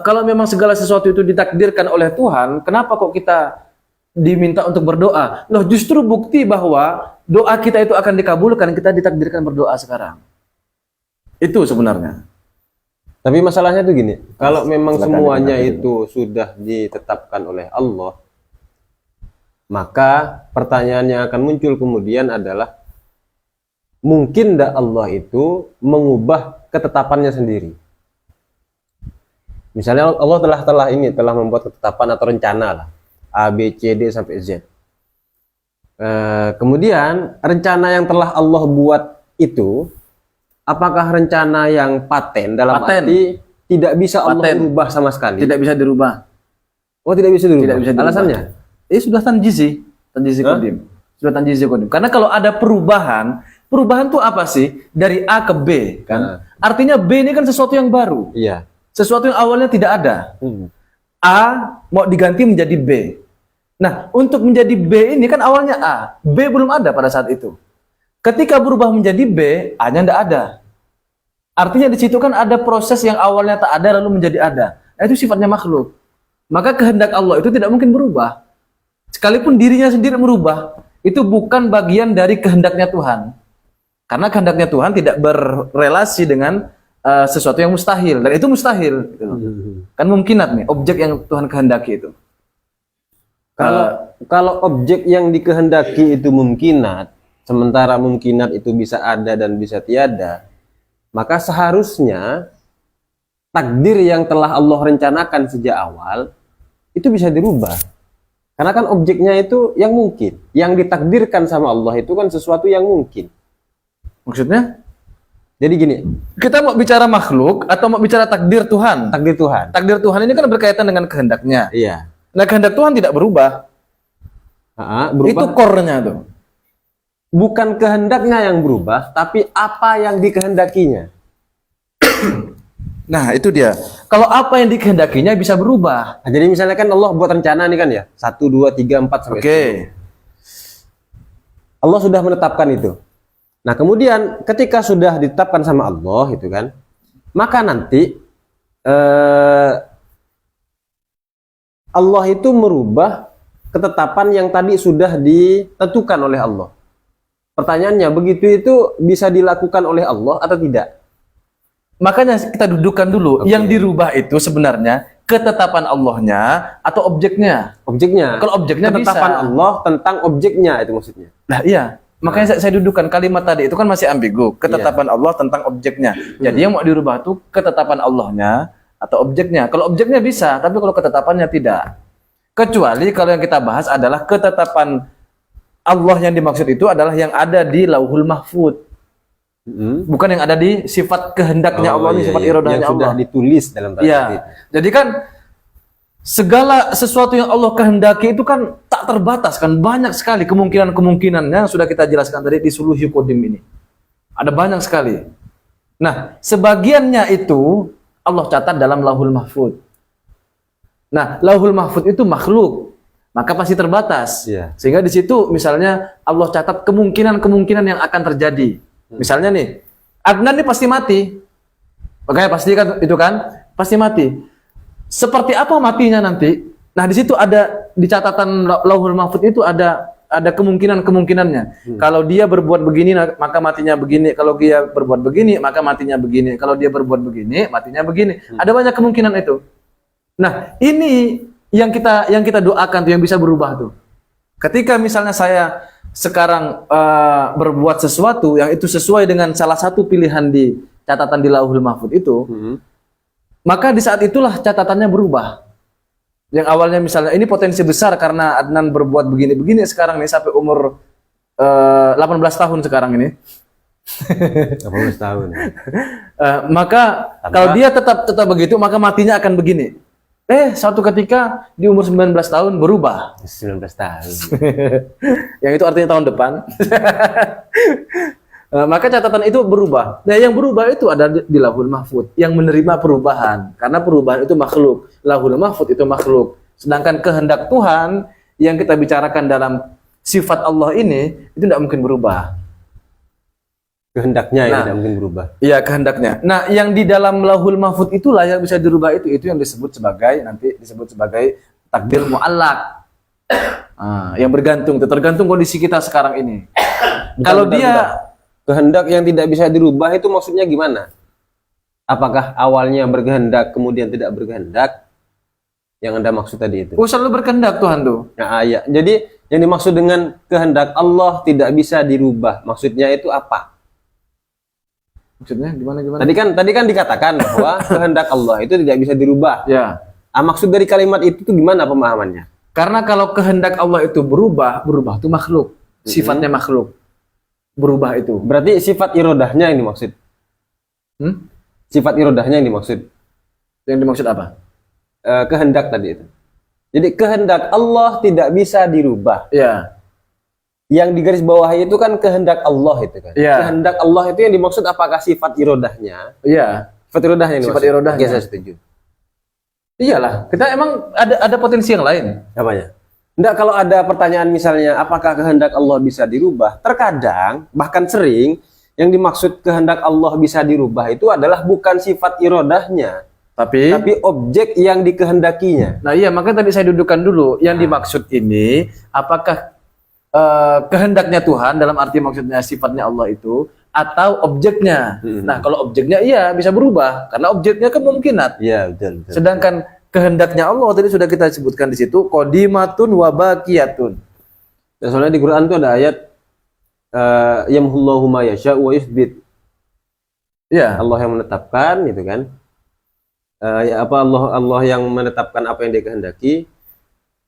kalau memang segala sesuatu itu ditakdirkan oleh Tuhan, kenapa kok kita diminta untuk berdoa? Loh, justru bukti bahwa doa kita itu akan dikabulkan, kita ditakdirkan berdoa sekarang. Itu sebenarnya. Tapi masalahnya tuh gini, kalau memang Silakan semuanya ditanyakan. itu sudah ditetapkan oleh Allah, maka pertanyaan yang akan muncul kemudian adalah, mungkin tidak Allah itu mengubah ketetapannya sendiri? Misalnya Allah telah membuat ketetapan atau rencana lah, A, B, C, D sampai Z. Kemudian rencana yang telah Allah buat itu, apakah rencana yang paten dalam Paten. arti tidak bisa Allah Paten. ubah sama sekali? Tidak bisa dirubah. Oh, tidak bisa dirubah. Tidak bisa dirubah. Alasannya? Sudah tanjizi kodim. Sudah tanjizi kodim. Karena kalau ada perubahan tuh apa sih? Dari A ke B kan? Artinya B ini kan sesuatu yang baru. Iya. Sesuatu yang awalnya tidak ada. A mau diganti menjadi B. Nah, untuk menjadi B ini kan awalnya A. B belum ada pada saat itu. Ketika berubah menjadi B, A-nya tidak ada. Artinya di situ kan ada proses yang awalnya tak ada lalu menjadi ada. Nah, itu sifatnya makhluk. Maka kehendak Allah itu tidak mungkin berubah. Sekalipun dirinya sendiri merubah, itu bukan bagian dari kehendaknya Tuhan. Karena kehendaknya Tuhan tidak berrelasi dengan sesuatu yang mustahil, dan itu mustahil gitu. Kan mungkinat nih objek yang Tuhan kehendaki itu. Kalau objek yang dikehendaki itu mungkinat, sementara mungkinat itu bisa ada dan bisa tiada, maka seharusnya takdir yang telah Allah rencanakan sejak awal itu bisa dirubah. Karena kan objeknya itu yang mungkin, yang ditakdirkan sama Allah itu kan sesuatu yang mungkin. Maksudnya? Jadi gini, Kita mau bicara makhluk atau mau bicara takdir Tuhan? takdir Tuhan. Takdir Tuhan ini kan berkaitan dengan kehendaknya. Iya. Nah, kehendak Tuhan tidak berubah. Itu Berubah. core-nya tuh. Bukan kehendaknya yang berubah, tapi apa yang dikehendakinya. Nah, itu dia. Kalau apa yang dikehendakinya bisa berubah. Nah, jadi misalnya kan Allah buat rencana nih kan ya, 1, 2, 3, 4 sampai Oke. 10. Allah sudah menetapkan itu. Nah, kemudian ketika sudah ditetapkan sama Allah itu kan, maka nanti Allah itu merubah ketetapan yang tadi sudah ditentukan oleh Allah. Pertanyaannya, begitu itu bisa dilakukan oleh Allah atau tidak? Makanya kita dudukkan dulu. Oke. Yang dirubah itu sebenarnya ketetapan Allahnya atau objeknya. Objeknya. Kalau objeknya ketetapan bisa. Allah tentang objeknya itu maksudnya. Nah, iya. Makanya saya dudukkan kalimat tadi itu kan masih ambigu. Ketetapan Allah tentang objeknya. Jadi yang mau dirubah itu ketetapan Allahnya atau objeknya. Kalau objeknya bisa, tapi kalau ketetapannya tidak. Kecuali kalau yang kita bahas adalah ketetapan Allah yang dimaksud itu adalah yang ada di Lauhul Mahfud. Bukan yang ada di sifat kehendaknya Allah, sifat iradahnya yang sudah Allah. ditulis dalam tanda Iya. kutip. Jadi kan segala sesuatu yang Allah kehendaki itu kan tak terbatas kan, banyak sekali kemungkinan-kemungkinannya yang sudah kita jelaskan tadi di Suluhi Qadim ini. Ada banyak sekali. Nah, sebagiannya itu Allah catat dalam Lauhul Mahfud. Nah, Lauhul Mahfud itu makhluk, maka pasti terbatas. Iya. Sehingga di situ misalnya Allah catat kemungkinan-kemungkinan yang akan terjadi. Misalnya nih, Adnan ini pasti mati. Makanya pasti kan itu kan pasti mati. Seperti apa matinya nanti? Nah, di situ ada di catatan Lauhul Mahfud itu ada kemungkinan-kemungkinannya. Kalau dia berbuat begini maka matinya begini, kalau dia berbuat begini maka matinya begini, kalau dia berbuat begini matinya begini. Ada banyak kemungkinan itu. Nah, ini yang kita doakan tuh yang bisa berubah tuh. Ketika misalnya saya sekarang berbuat sesuatu yang itu sesuai dengan salah satu pilihan di catatan di Lauhul Mahfud itu, maka di saat itulah catatannya berubah. Yang awalnya misalnya ini potensi besar karena Adnan berbuat begini-begini sekarang nih sampai umur 18 tahun sekarang ini. 18 tahun. Maka kalau dia tetap begitu maka matinya akan begini. Suatu ketika di umur 19 tahun berubah. 19 tahun. Yang itu artinya tahun depan. Maka catatan itu berubah. Nah, yang berubah itu ada di Lauhul Mahfud, yang menerima perubahan. Karena perubahan itu makhluk. Lauhul Mahfud itu makhluk. Sedangkan kehendak Tuhan yang kita bicarakan dalam sifat Allah ini itu tidak mungkin berubah. Kehendaknya yang tidak mungkin berubah. Iya, kehendaknya. Nah, yang di dalam Lauhul Mahfud itulah yang bisa dirubah itu yang disebut sebagai takdir mu'allaq. Yang bergantung, tergantung kondisi kita sekarang ini. Kalau dia kehendak yang tidak bisa dirubah itu maksudnya gimana? Apakah awalnya berkehendak kemudian tidak berkehendak? Yang Anda maksud tadi itu? selalu berkehendak Tuhan tuh. Nah, ya. Jadi yang dimaksud dengan kehendak Allah tidak bisa dirubah, maksudnya itu apa? Maksudnya gimana? Tadi kan dikatakan bahwa kehendak Allah itu tidak bisa dirubah. Ya. Maksud dari kalimat itu tuh gimana pemahamannya? Karena kalau kehendak Allah itu berubah itu makhluk. Sifatnya makhluk. Berubah itu. Berarti sifat irodahnya yang dimaksud. Sifat irodahnya yang dimaksud. Yang dimaksud apa? Kehendak tadi itu. Jadi kehendak Allah tidak bisa dirubah. Ya. Yang di garis bawah itu kan kehendak Allah itu kan. Ya. Kehendak Allah itu yang dimaksud apakah sifat irodahnya? Iya. Sifat irodahnya yang dimaksud. Sifat irodahnya. Oke, saya setuju. Iyalah, kita emang ada potensi yang lain. Apanya? Enggak, kalau ada pertanyaan misalnya apakah kehendak Allah bisa dirubah? Terkadang, bahkan sering, yang dimaksud kehendak Allah bisa dirubah itu adalah bukan sifat irodahnya, tapi objek yang dikehendakinya. Nah iya, makanya tadi saya dudukkan dulu. Yang dimaksud ini, apakah kehendaknya Tuhan dalam arti maksudnya sifatnya Allah itu, atau objeknya. Nah kalau objeknya iya bisa berubah, karena objeknya kemungkinan. Iya, betul. Sedangkan kehendaknya Allah tadi sudah kita sebutkan di situ, qadimatun wa baqiyatun. Dan soalnya di Quran itu ada ayat yamhullahu ma yasha wa yuthbit. Ya, Allah yang menetapkan gitu kan. Allah yang menetapkan apa yang Dia kehendaki,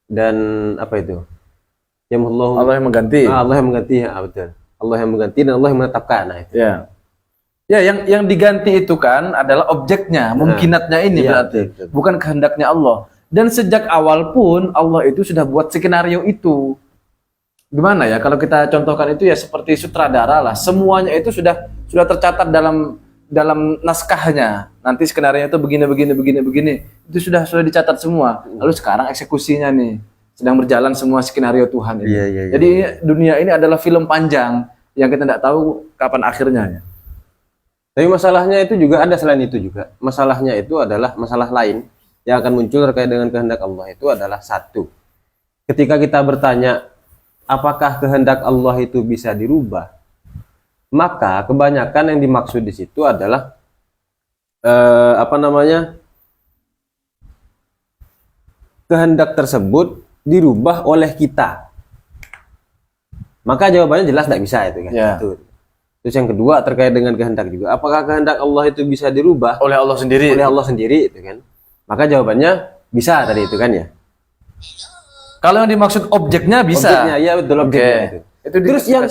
dan apa itu? Yamhullahu, Allah yang mengganti. Allah yang mengganti, betul. Allah yang mengganti dan Allah yang menetapkan. Nah, itu. Ya. Ya, yang diganti itu kan adalah objeknya, mungkinatnya ini iya, berarti, betul. bukan kehendaknya Allah. Dan sejak awal pun Allah itu sudah buat skenario itu. Gimana ya? Kalau kita contohkan itu ya seperti sutradara lah. Semuanya itu sudah tercatat dalam naskahnya. Nanti skenario itu begini. Itu sudah dicatat semua. Lalu sekarang eksekusinya nih sedang berjalan semua skenario Tuhan ini. Iya. Jadi dunia ini adalah film panjang yang kita tidak tahu kapan akhirnya. Tapi masalahnya itu juga ada selain itu juga. Masalahnya itu adalah masalah lain yang akan muncul terkait dengan kehendak Allah itu adalah satu. Ketika kita bertanya apakah kehendak Allah itu bisa dirubah, maka kebanyakan yang dimaksud di situ adalah kehendak tersebut dirubah oleh kita. Maka jawabannya jelas tidak bisa itu kan. Ya. Terus yang kedua terkait dengan kehendak juga. Apakah kehendak Allah itu bisa dirubah Oleh Allah sendiri. oleh Allah sendiri itu kan? Maka jawabannya bisa tadi itu kan ya. Kalau yang dimaksud objeknya bisa. Objeknya, ya betul, objeknya itu. Terus yang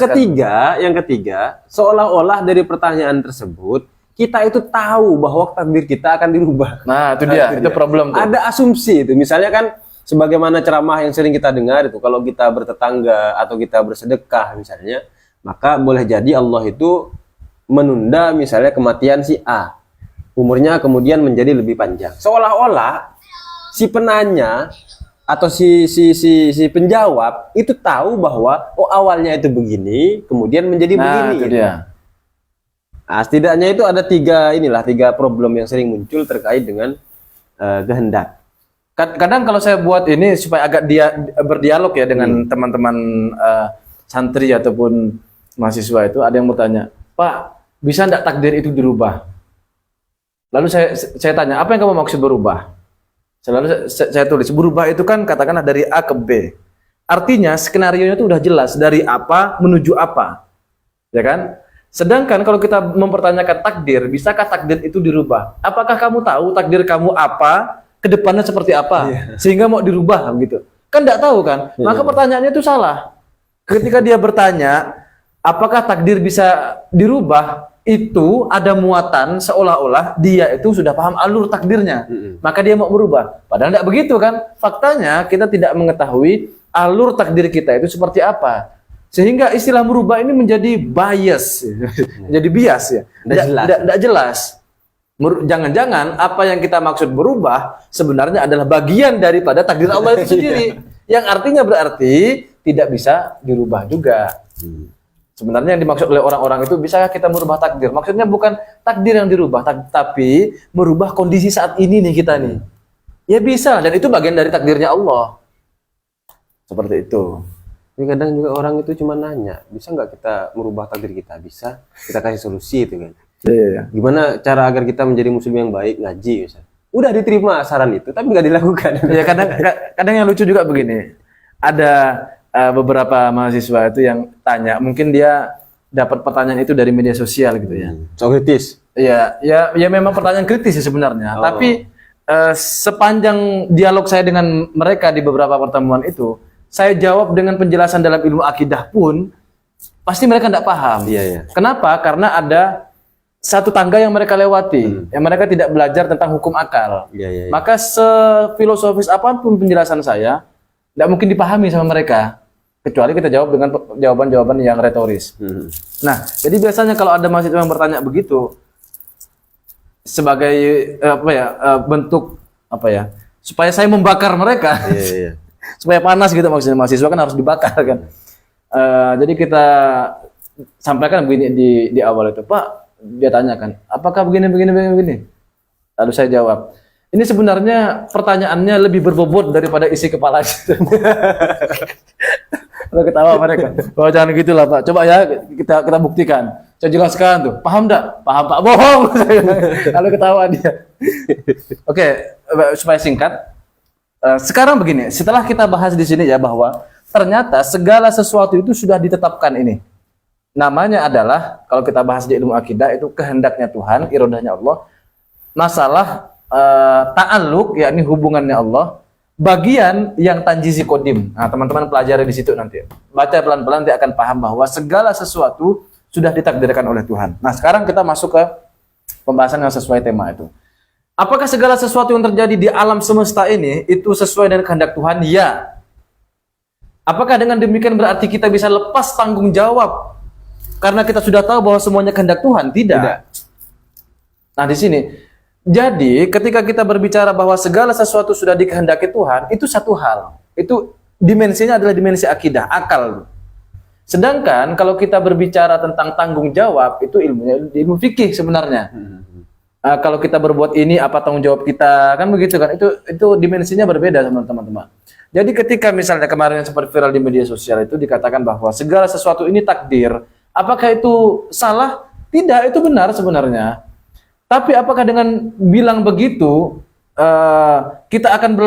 ketiga, seolah-olah dari pertanyaan tersebut kita itu tahu bahwa takdir kita akan dirubah. Nah, itu dia, itu problem tuh. Ada asumsi itu. Misalnya kan sebagaimana ceramah yang sering kita dengar itu, kalau kita bertetangga atau kita bersedekah misalnya, maka boleh jadi Allah itu menunda misalnya kematian si A. Umurnya kemudian menjadi lebih panjang. Seolah-olah si penanya atau si penjawab itu tahu bahwa awalnya itu begini, kemudian menjadi begini. Itu dia. Nah, setidaknya itu ada tiga problem yang sering muncul terkait dengan kehendak. Kadang kalau saya buat ini supaya agak berdialog ya dengan teman-teman santri ataupun mahasiswa itu, ada yang bertanya, Pak, bisa enggak takdir itu dirubah? Lalu saya tanya, apa yang kamu maksud berubah? Selalu saya tulis, berubah itu kan katakanlah dari A ke B. Artinya skenarionya itu udah jelas dari apa menuju apa. Ya kan? Sedangkan kalau kita mempertanyakan takdir, bisakah takdir itu dirubah? Apakah kamu tahu takdir kamu apa, kedepannya seperti apa, sehingga mau dirubah gitu? Kan enggak tahu kan? Maka pertanyaannya itu salah. Ketika dia bertanya, apakah takdir bisa dirubah? Itu ada muatan seolah-olah dia itu sudah paham alur takdirnya, maka dia mau berubah. Padahal tidak begitu kan? Faktanya kita tidak mengetahui alur takdir kita itu seperti apa. Sehingga istilah merubah ini menjadi bias, jadi bias ya. Tidak jelas. Jangan-jangan apa yang kita maksud berubah sebenarnya adalah bagian daripada takdir Allah itu sendiri. Yang artinya berarti tidak bisa dirubah juga. Sebenarnya yang dimaksud oleh orang-orang itu, bisa kita merubah takdir. Maksudnya bukan takdir yang dirubah, tapi merubah kondisi saat ini nih kita nih. Ya bisa, dan itu bagian dari takdirnya Allah. Seperti itu. Tapi kadang juga orang itu cuma nanya, bisa nggak kita merubah takdir kita? Bisa, kita kasih solusi itu kan. Iya. Gimana cara agar kita menjadi muslim yang baik, ngaji misalnya. Udah diterima saran itu, tapi nggak dilakukan. Ya kadang yang lucu juga begini. Ada beberapa mahasiswa itu yang tanya, mungkin dia dapat pertanyaan itu dari media sosial gitu ya. So kritis. Ya memang pertanyaan kritis sih sebenarnya. Tapi sepanjang dialog saya dengan mereka di beberapa pertemuan itu, saya jawab dengan penjelasan dalam ilmu akidah pun pasti mereka tidak paham. Iya. Kenapa? Karena ada satu tangga yang mereka lewati, yang mereka tidak belajar tentang hukum akal. Iya. Maka sefilosofis apapun penjelasan saya, tidak mungkin dipahami sama mereka, kecuali kita jawab dengan jawaban-jawaban yang retoris. Nah, jadi biasanya kalau ada mahasiswa yang bertanya begitu, sebagai bentuk supaya saya membakar mereka, supaya panas gitu maksudnya. Mahasiswa kan harus dibakar kan. Jadi kita sampaikan begini di awal itu, Pak. Dia tanyakan, apakah begini. Lalu saya jawab, ini sebenarnya pertanyaannya lebih berbobot daripada isi kepala. Lalu ketawa mereka, oh jangan gitulah Pak, coba ya kita buktikan. Saya jelaskan tuh, paham enggak? Paham Pak, bohong. Lalu ketawa dia. Oke, supaya singkat, sekarang begini, setelah kita bahas di sini ya bahwa ternyata segala sesuatu itu sudah ditetapkan ini. Namanya adalah, kalau kita bahas di ilmu akidah itu kehendaknya Tuhan, iradahnya Allah. Masalah ta'alluq, yakni hubungannya Allah, bagian yang tanjizi kodim. Nah, teman-teman pelajari di situ nanti. Baca pelan-pelan nanti akan paham bahwa segala sesuatu sudah ditakdirkan oleh Tuhan. Nah, sekarang kita masuk ke pembahasan yang sesuai tema itu. Apakah segala sesuatu yang terjadi di alam semesta ini itu sesuai dengan kehendak Tuhan? Ya. Apakah dengan demikian berarti kita bisa lepas tanggung jawab karena kita sudah tahu bahwa semuanya kehendak Tuhan? Tidak. Nah, di sini. Jadi, ketika kita berbicara bahwa segala sesuatu sudah dikehendaki Tuhan, itu satu hal. Itu dimensinya adalah dimensi akidah, akal. Sedangkan kalau kita berbicara tentang tanggung jawab, itu ilmunya ilmu fikih sebenarnya. Kalau kita berbuat ini, apa tanggung jawab kita? Kan begitu kan? Itu dimensinya berbeda sama teman-teman. Jadi ketika misalnya kemarin yang sempat viral di media sosial itu dikatakan bahwa segala sesuatu ini takdir, apakah itu salah? Tidak, itu benar sebenarnya. Tapi apakah dengan bilang begitu kita akan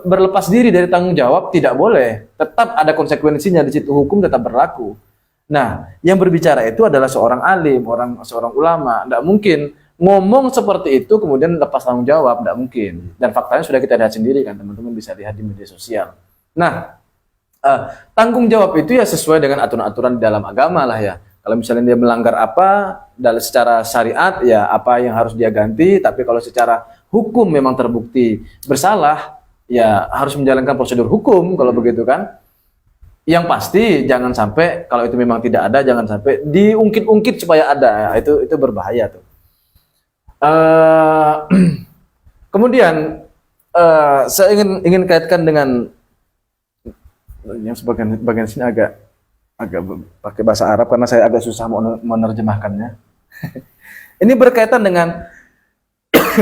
berlepas diri dari tanggung jawab? Tidak boleh. Tetap ada konsekuensinya di situ, hukum tetap berlaku. Nah, yang berbicara itu adalah seorang alim, seorang ulama. Tidak mungkin ngomong seperti itu kemudian lepas tanggung jawab, tidak mungkin. Dan faktanya sudah kita lihat sendiri kan, teman-teman bisa lihat di media sosial. Nah, tanggung jawab itu ya sesuai dengan aturan-aturan di dalam agama lah ya. Kalau misalnya dia melanggar apa dalam secara syariat, ya apa yang harus dia ganti. Tapi kalau secara hukum memang terbukti bersalah, ya harus menjalankan prosedur hukum kalau begitu kan. Yang pasti jangan sampai, kalau itu memang tidak ada, jangan sampai diungkit-ungkit supaya ada. Itu berbahaya tuh. Kemudian saya ingin kaitkan dengan yang bagian sini agak pakai bahasa Arab karena saya agak susah menerjemahkannya. Ini berkaitan dengan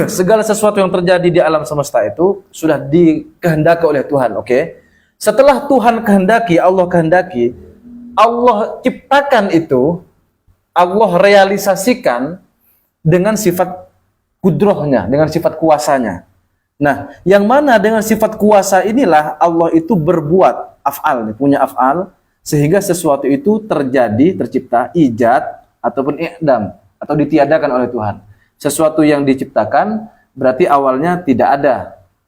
segala sesuatu yang terjadi di alam semesta itu sudah dikehendaki oleh Tuhan, oke? Setelah Tuhan kehendaki, Allah ciptakan itu, Allah realisasikan dengan sifat kudrohnya, dengan sifat kuasanya. Nah, yang mana dengan sifat kuasa inilah Allah itu berbuat af'al, punya af'al, sehingga sesuatu itu tercipta, ijad, ataupun i'dam, atau ditiadakan oleh Tuhan. Sesuatu yang diciptakan, berarti awalnya tidak ada,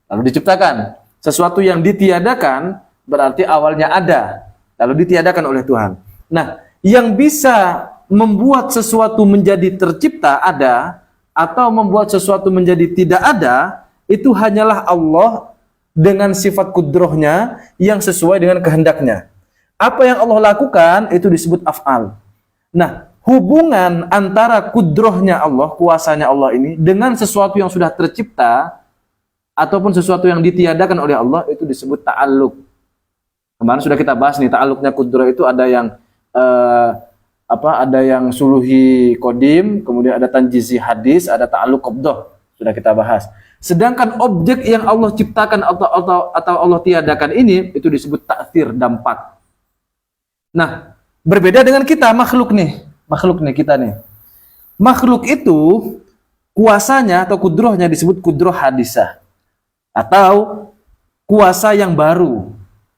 lalu diciptakan. Sesuatu yang ditiadakan, berarti awalnya ada, lalu ditiadakan oleh Tuhan. Nah, yang bisa membuat sesuatu menjadi tercipta ada, atau membuat sesuatu menjadi tidak ada, itu hanyalah Allah dengan sifat kudrohnya yang sesuai dengan kehendaknya. Apa yang Allah lakukan itu disebut af'al. Nah, hubungan antara kudrohnya Allah, kuasanya Allah ini dengan sesuatu yang sudah tercipta ataupun sesuatu yang ditiadakan oleh Allah itu disebut ta'alluq. Kemarin sudah kita bahas nih, ta'alluqnya kudroh itu ada yang ada yang suluhi kodim, kemudian ada tanjizi hadis, ada ta'alluq qabdah. Sudah kita bahas. Sedangkan objek yang Allah ciptakan atau Allah tiadakan ini itu disebut ta'thir, dampak. Nah, berbeda dengan kita makhluk nih kita nih. Makhluk itu kuasanya atau kudrohnya disebut kudroh hadisah atau kuasa yang baru.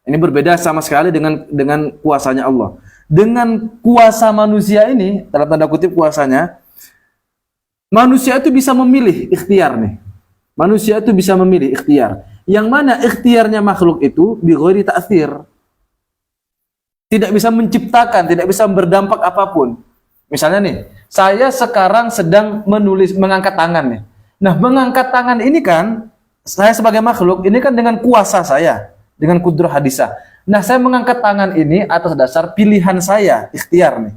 Ini berbeda sama sekali dengan kuasanya Allah. Dengan kuasa manusia ini, dalam tanda kutip kuasanya, manusia itu bisa memilih ikhtiar nih. Manusia itu bisa memilih ikhtiar. Yang mana ikhtiarnya makhluk itu bi ghairi ta'thir. Tidak bisa menciptakan, tidak bisa berdampak apapun. Misalnya nih, saya sekarang sedang mengangkat tangan nih. Nah, mengangkat tangan ini kan, saya sebagai makhluk, ini kan dengan kuasa saya, dengan kudroh hadisah. Nah, saya mengangkat tangan ini atas dasar pilihan saya, ikhtiar nih.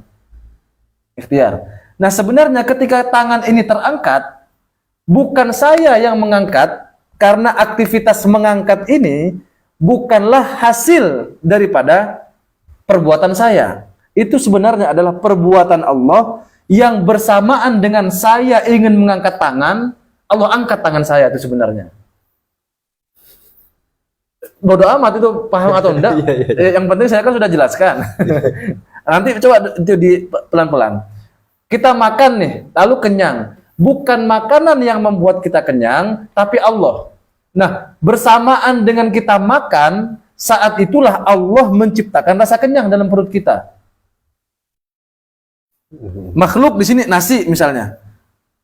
Ikhtiar. Nah, sebenarnya ketika tangan ini terangkat, bukan saya yang mengangkat, karena aktivitas mengangkat ini bukanlah hasil daripada perbuatan saya. Itu sebenarnya adalah perbuatan Allah yang bersamaan dengan saya ingin mengangkat tangan, Allah angkat tangan saya itu sebenarnya. Bodoh amat itu paham atau enggak? Yang penting saya kan sudah jelaskan. Nanti coba itu di pelan-pelan. Kita makan nih, lalu kenyang. Bukan makanan yang membuat kita kenyang, tapi Allah. Nah, bersamaan dengan kita makan, saat itulah Allah menciptakan rasa kenyang dalam perut kita. Makhluk di sini nasi misalnya.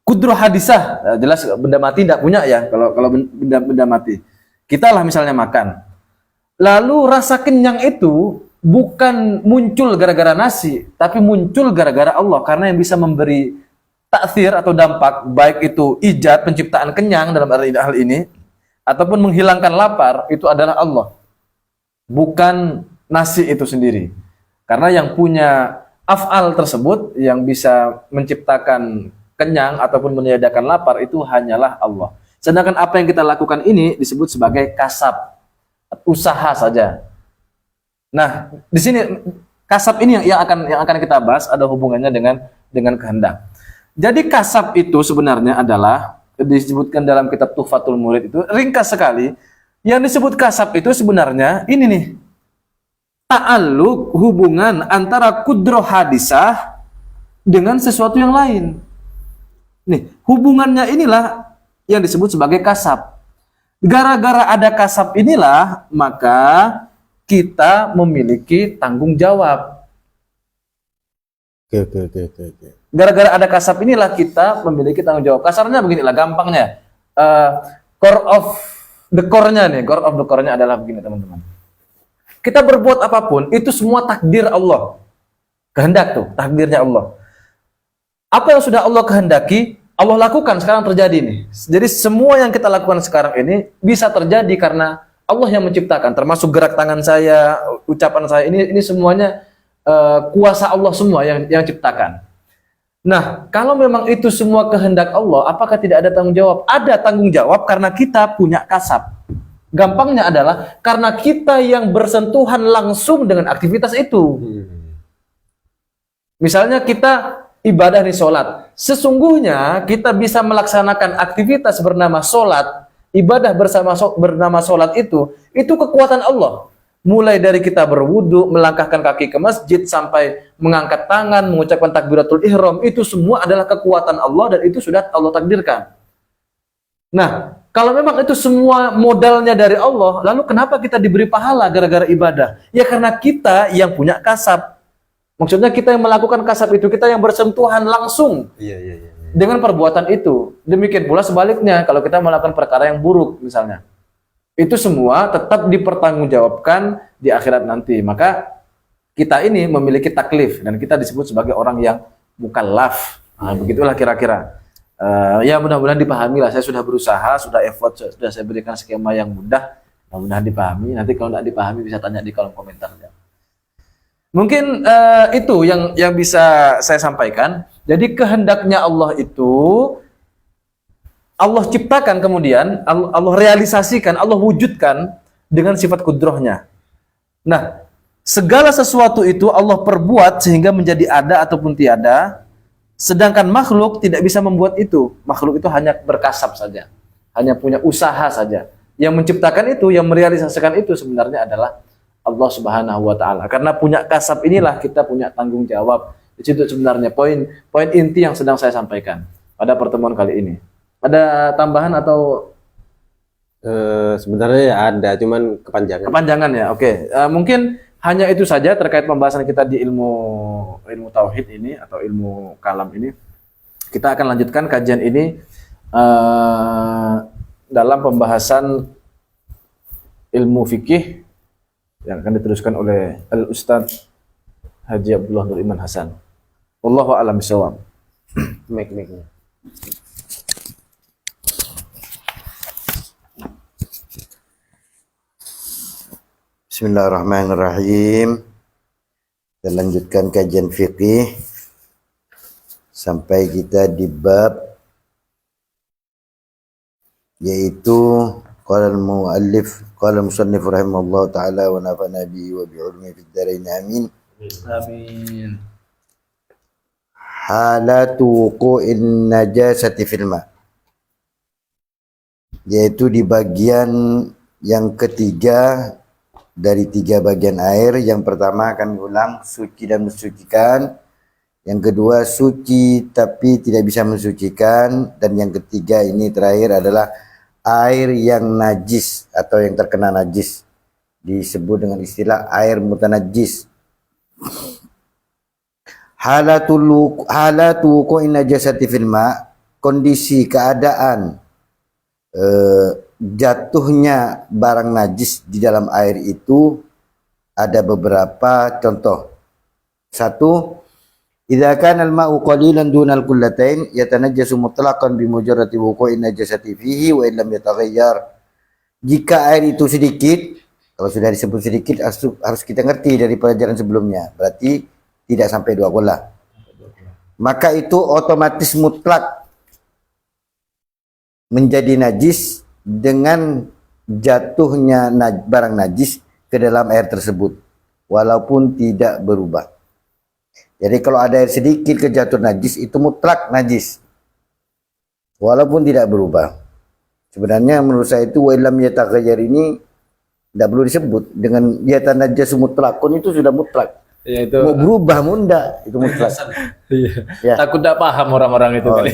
Kudroh hadisah, jelas benda mati tidak punya ya. Kalau benda mati. Kita lah misalnya makan. Lalu rasa kenyang itu bukan muncul gara-gara nasi, tapi muncul gara-gara Allah, karena yang bisa memberi ta'thir atau dampak, baik itu ijad, penciptaan kenyang dalam hal ini, ataupun menghilangkan lapar, itu adalah Allah. Bukan nasi itu sendiri. Karena yang punya af'al tersebut, yang bisa menciptakan kenyang ataupun meniadakan lapar, itu hanyalah Allah. Sedangkan apa yang kita lakukan ini disebut sebagai kasab, usaha saja. Nah, di sini kasab ini yang akan kita bahas ada hubungannya dengan kehendak. Jadi kasab itu sebenarnya adalah disebutkan dalam kitab Tuhfatul Murid itu ringkas sekali. Yang disebut kasab itu sebenarnya ini nih, ta'alluq, hubungan antara kudroh hadisah dengan sesuatu yang lain. Nih, hubungannya inilah yang disebut sebagai kasab. Gara-gara ada kasab inilah, maka kita memiliki tanggung jawab. Oke. Gara-gara ada kasab inilah kita memiliki tanggung jawab. Kasarnya beginilah, gampangnya. Core of the core-nya adalah begini, teman-teman. Kita berbuat apapun, itu semua takdir Allah. Kehendak tuh, takdirnya Allah. Apa yang sudah Allah kehendaki, Allah lakukan, sekarang terjadi nih. Jadi semua yang kita lakukan sekarang ini bisa terjadi karena Allah yang menciptakan, termasuk gerak tangan saya, ucapan saya, ini semuanya kuasa Allah semua yang ciptakan. Nah, kalau memang itu semua kehendak Allah, apakah tidak ada tanggung jawab? Ada tanggung jawab karena kita punya kasab. Gampangnya adalah karena kita yang bersentuhan langsung dengan aktivitas itu. Misalnya kita ibadah di sholat. Sesungguhnya kita bisa melaksanakan aktivitas bernama sholat, ibadah bernama sholat itu kekuatan Allah. Mulai dari kita berwudu, melangkahkan kaki ke masjid, sampai mengangkat tangan, mengucapkan takbiratul ihram, itu semua adalah kekuatan Allah dan itu sudah Allah takdirkan. Nah, kalau memang itu semua modalnya dari Allah, lalu kenapa kita diberi pahala gara-gara ibadah? Ya karena kita yang punya kasab. Maksudnya kita yang melakukan kasab itu, kita yang bersentuhan langsung dengan perbuatan itu. Demikian pula sebaliknya, kalau kita melakukan perkara yang buruk misalnya. Itu semua tetap dipertanggungjawabkan di akhirat nanti. Maka kita ini memiliki taklif dan kita disebut sebagai orang yang mukallaf. Nah, begitulah kira-kira. Ya mudah-mudahan dipahami lah. Saya sudah berusaha, sudah effort, sudah saya berikan skema yang mudah. Mudah-mudahan dipahami. Nanti kalau tidak dipahami bisa tanya di kolom komentar. Mungkin itu yang bisa saya sampaikan. Jadi kehendaknya Allah itu Allah ciptakan, kemudian Allah realisasikan, Allah wujudkan dengan sifat kudrohnya. Nah, segala sesuatu itu Allah perbuat sehingga menjadi ada ataupun tiada, sedangkan makhluk tidak bisa membuat itu. Makhluk itu hanya berkasab saja, hanya punya usaha saja. Yang menciptakan itu, yang merealisasikan itu sebenarnya adalah Allah Subhanahu wa Ta'ala. Karena punya kasab inilah kita punya tanggung jawab. Di situ sebenarnya poin inti yang sedang saya sampaikan pada pertemuan kali ini. Ada tambahan atau Sebenarnya ya ada, cuman kepanjangan. kepanjangan ya? Oke. Mungkin hanya itu saja terkait pembahasan kita di ilmu tauhid ini atau ilmu kalam ini. Kita akan lanjutkan kajian ini dalam pembahasan ilmu fikih yang akan diteruskan oleh Al-Ustadz Haji Abdullah Nur Iman Hasan. Wallahu a'lam bishawab. Mic-nya. Bismillahirrahmanirrahim. Kita lanjutkan kajian fikih sampai kita di bab yaitu qala al-muallif qala al-musannif rahimahullah taala wa nafa'ana bihi wa bi'ulumi fid dharain amin. Amin. Halatu wuqu'in najasati fil ma, yaitu di bagian yang ketiga dari 3 bagian air. Yang pertama akan ulang suci dan mensucikan, yang kedua suci tapi tidak bisa mensucikan, dan yang ketiga ini terakhir adalah air yang najis atau yang terkena najis, disebut dengan istilah air mutanajjis. Halatu wuqu'in najasati fil ma, kondisi keadaan jatuhnya barang najis di dalam air itu ada beberapa contoh. 1, idza kana al-ma'u qalilan dunal kullatain yatanajjasu mutlaqan bi mujarrati wuqu'in najasati fihi wa illam yataghayyar. Jika air itu sedikit, kalau sudah disebut sedikit harus kita ngerti dari pelajaran sebelumnya, berarti tidak sampai 2 qullah. Maka itu otomatis mutlak menjadi najis dengan jatuhnya barang najis ke dalam air tersebut walaupun tidak berubah. Jadi kalau ada air sedikit kejatuh najis itu mutlak najis walaupun tidak berubah. Sebenarnya menurut saya itu wa illam yataghayyar ini tidak perlu disebut, dengan yatanajasu mutlakun itu sudah mutlak. Ya, itu mau berubah mau enggak itu mutlak. iya. Ya. Takut tidak paham orang-orang itu kali.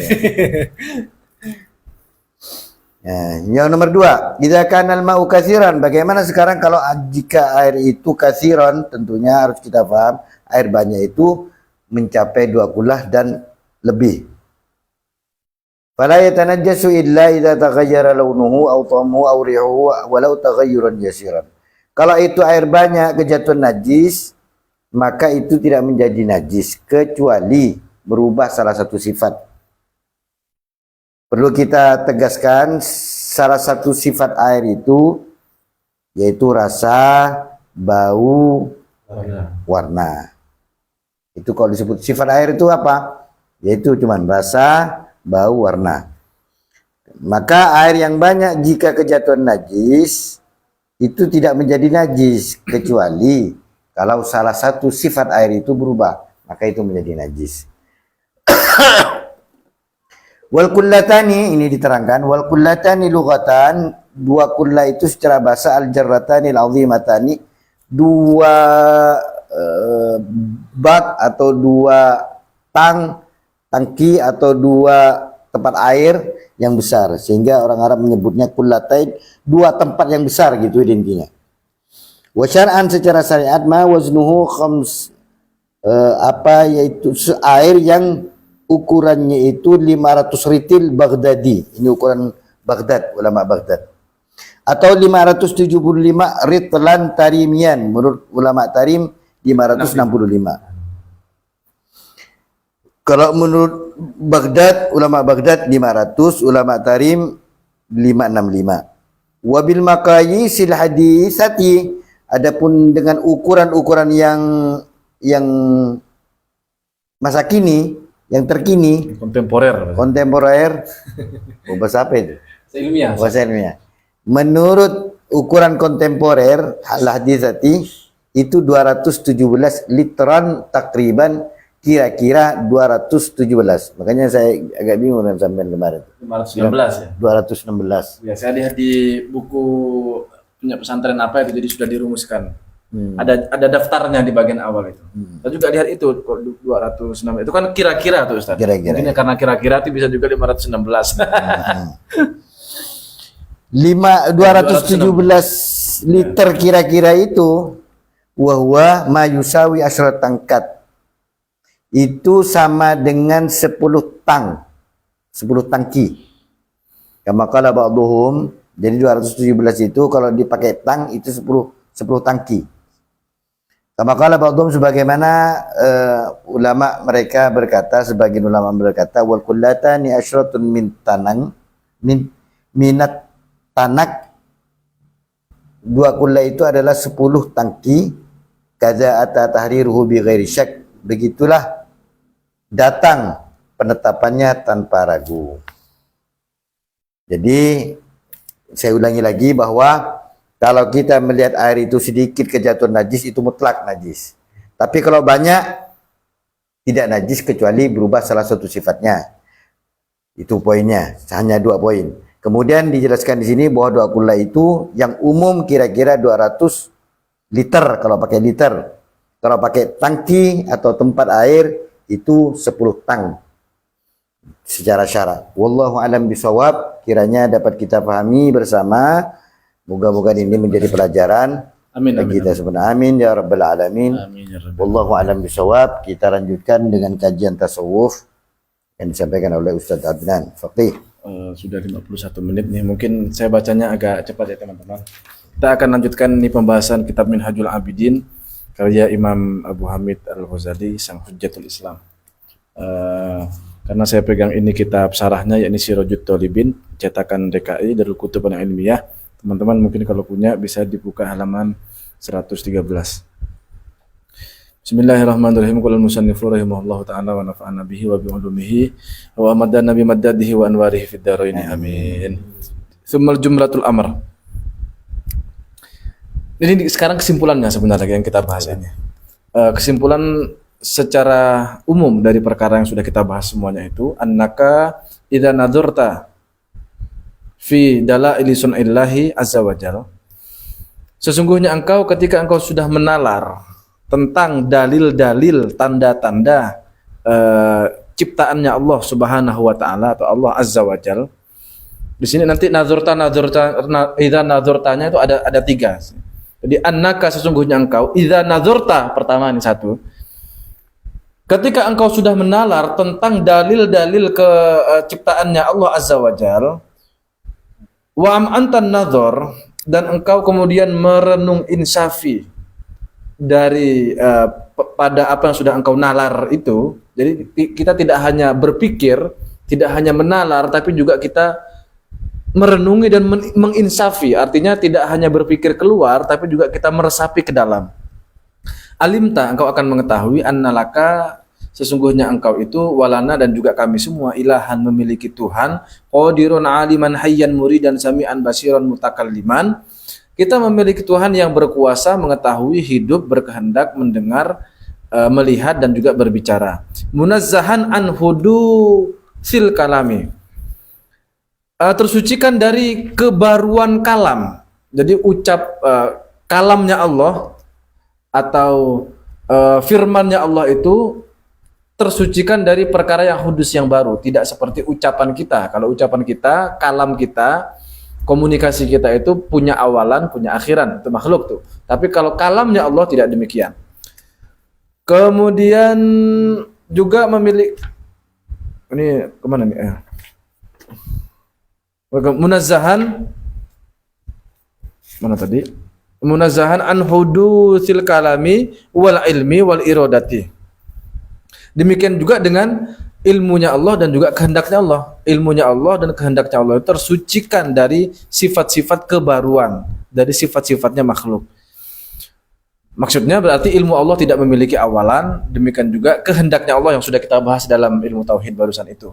Nah, yang nomor 2, idza kana al-ma'u katsiran, bagaimana sekarang kalau jika air itu katsiran, tentunya harus kita paham air banyak itu mencapai 2 qullah dan lebih. Fala yatanajjasu illa idza taghayyara launuhu aw ta'muhu aw rihuhu walau taghayyuran yasiran. Kalau itu air banyak kejatuhan najis, maka itu tidak menjadi najis kecuali berubah salah satu sifat. Perlu kita tegaskan salah satu sifat air itu yaitu rasa, bau, warna. Itu kalau disebut sifat air itu apa? Yaitu cuman rasa, bau, warna. Maka air yang banyak jika kejatuhan najis itu tidak menjadi najis kecuali kalau salah satu sifat air itu berubah, maka itu menjadi najis. Wal kullatani, ini diterangkan, wal kullatani lughatan, 2 kullah itu secara bahasa al jarratani al azimatani, 2 bak atau 2 tangki atau 2 tempat air yang besar, sehingga orang Arab menyebutnya kullatain, 2 tempat yang besar gitu intinya. Wa syar'an, secara syariat, ma waznuhu khams, yaitu air yang ukurannya itu 500 ritil Baghdadi. Ini ukuran Baghdad, ulama Baghdad. Atau 575 ritlan tarimian, menurut ulama tarim 565. Kalau menurut Baghdad, ulama Baghdad 500, ulama tarim 565. Wabil maqayisil hadisati, adapun dengan ukuran-ukuran yang yang masa kini, yang terkini, kontemporer, bahasa apa itu? Ilmiah. Bahasa ilmiah. Menurut ukuran kontemporer al-hadisati itu 217 literan takriban, kira-kira 217. Makanya saya agak bingung dengan sampean kemarin. 516 ya? 216. Ya, saya lihat di buku punya pesantren apa itu, jadi sudah dirumuskan. Ada daftarnya di bagian awal itu. Saya juga lihat itu 206. Itu kan kira-kira tuh Ustaz. Kira-kira. Mungkin karena kira-kira itu bisa juga 516. 217 liter kira-kira itu wahwa mayusawi asyrat tangkat. Itu sama dengan 10 tang. 10 tangki. Kama qala ba'dhum, jadi 217 itu kalau dipakai tang itu 10 tangki. Kama qala ba'dhum, sebagaimana ulama mereka berkata, sebagian ulama berkata wal kullatani asyratun min tanang minat tanak. Dua kulla itu adalah 10 tangki. Kaza ata tahriruhu bi ghairi syak. Begitulah datang penetapannya tanpa ragu. Jadi saya ulangi lagi bahwa kalau kita melihat air itu sedikit kejatuhan najis, itu mutlak najis. Tapi kalau banyak, tidak najis kecuali berubah salah satu sifatnya. Itu poinnya, hanya 2 poin. Kemudian dijelaskan di sini bahwa 2 kulla itu yang umum kira-kira 200 liter kalau pakai liter. Kalau pakai tangki atau tempat air itu 10 tang secara syarat. Wallahu alam bisawab, kiranya dapat kita pahami bersama. Moga-moga ini menjadi pelajaran bagi kita sebenarnya. Amin ya rabbal alamin. Wallahu alam bisawab. Kita lanjutkan dengan kajian tasawuf yang disampaikan oleh Ustaz Adnan Faqih. Sudah 51 menit nih. Mungkin saya bacanya agak cepat ya teman-teman. Kita akan lanjutkan nih pembahasan kitab Minhajul Abidin karya Imam Abu Hamid Al-Ghazali, Sang Hujjatul Islam. Karena saya pegang ini kitab sarahnya, yakni Sirajut Thalibin, cetakan DKI Darul Kutub Al-Ilmiyah. Teman-teman mungkin kalau punya bisa dibuka halaman 113. Bismillahirrahmanirrahim. Qala al-musannifu rahimahullahu ta'ala wa nafa'ana bihi wa bi ulumihi wa amadana bi maddadihi wa anwarihi fid dharain. Amin. Tsummal jumlatul amr. Ini sekarang kesimpulannya sebenarnya yang kita bahas ini. Kesimpulan secara umum dari perkara yang sudah kita bahas semuanya itu, annaka idza nadzarta fi dalaili sun'illahi azza wajal. Sesungguhnya engkau ketika engkau sudah menalar tentang dalil-dalil tanda-tanda ciptaannya Allah Subhanahu wa taala atau Allah azza wajal. Di sini nanti idza nadzartanya itu ada 3. Jadi annaka sesungguhnya engkau, idza nadzarta pertama ini 1. Ketika engkau sudah menalar tentang dalil-dalil ciptaannya Allah azza wajal, wa am antan nazar, dan engkau kemudian merenung insafi dari pada apa yang sudah engkau nalar itu. Jadi kita tidak hanya berpikir, tidak hanya menalar, tapi juga kita merenungi dan menginsafi. Artinya tidak hanya berpikir keluar, tapi juga kita meresapi ke dalam. Alimta, engkau akan mengetahui, annalaka, sesungguhnya engkau itu, walana, dan juga kami semua, ilahan, memiliki Tuhan, qadirun aliman hayyan muridan sami'an basiran mutakalliman. Kita memiliki Tuhan yang berkuasa, mengetahui, hidup, berkehendak, mendengar, melihat, dan juga berbicara. Munazzahan an hudu sil kalami, tersucikan dari kebaruan kalam. Jadi kalamnya Allah atau firmannya Allah itu tersucikan dari perkara yang hudus, yang baru, tidak seperti ucapan kita. Kalau ucapan kita, kalam kita, komunikasi kita itu punya awalan, punya akhiran, itu makhluk tuh. Tapi kalau kalamnya Allah tidak demikian. Kemudian juga memiliki, ini kemana nih? Munazzahan, mana tadi? Munazzahan an hudutsil kalami wal ilmi wal iradati. Demikian juga dengan ilmunya Allah dan juga kehendaknya Allah. Ilmunya Allah dan kehendaknya Allah tersucikan dari sifat-sifat kebaruan, dari sifat-sifatnya makhluk. Maksudnya berarti ilmu Allah tidak memiliki awalan, demikian juga kehendaknya Allah yang sudah kita bahas dalam ilmu tauhid barusan itu.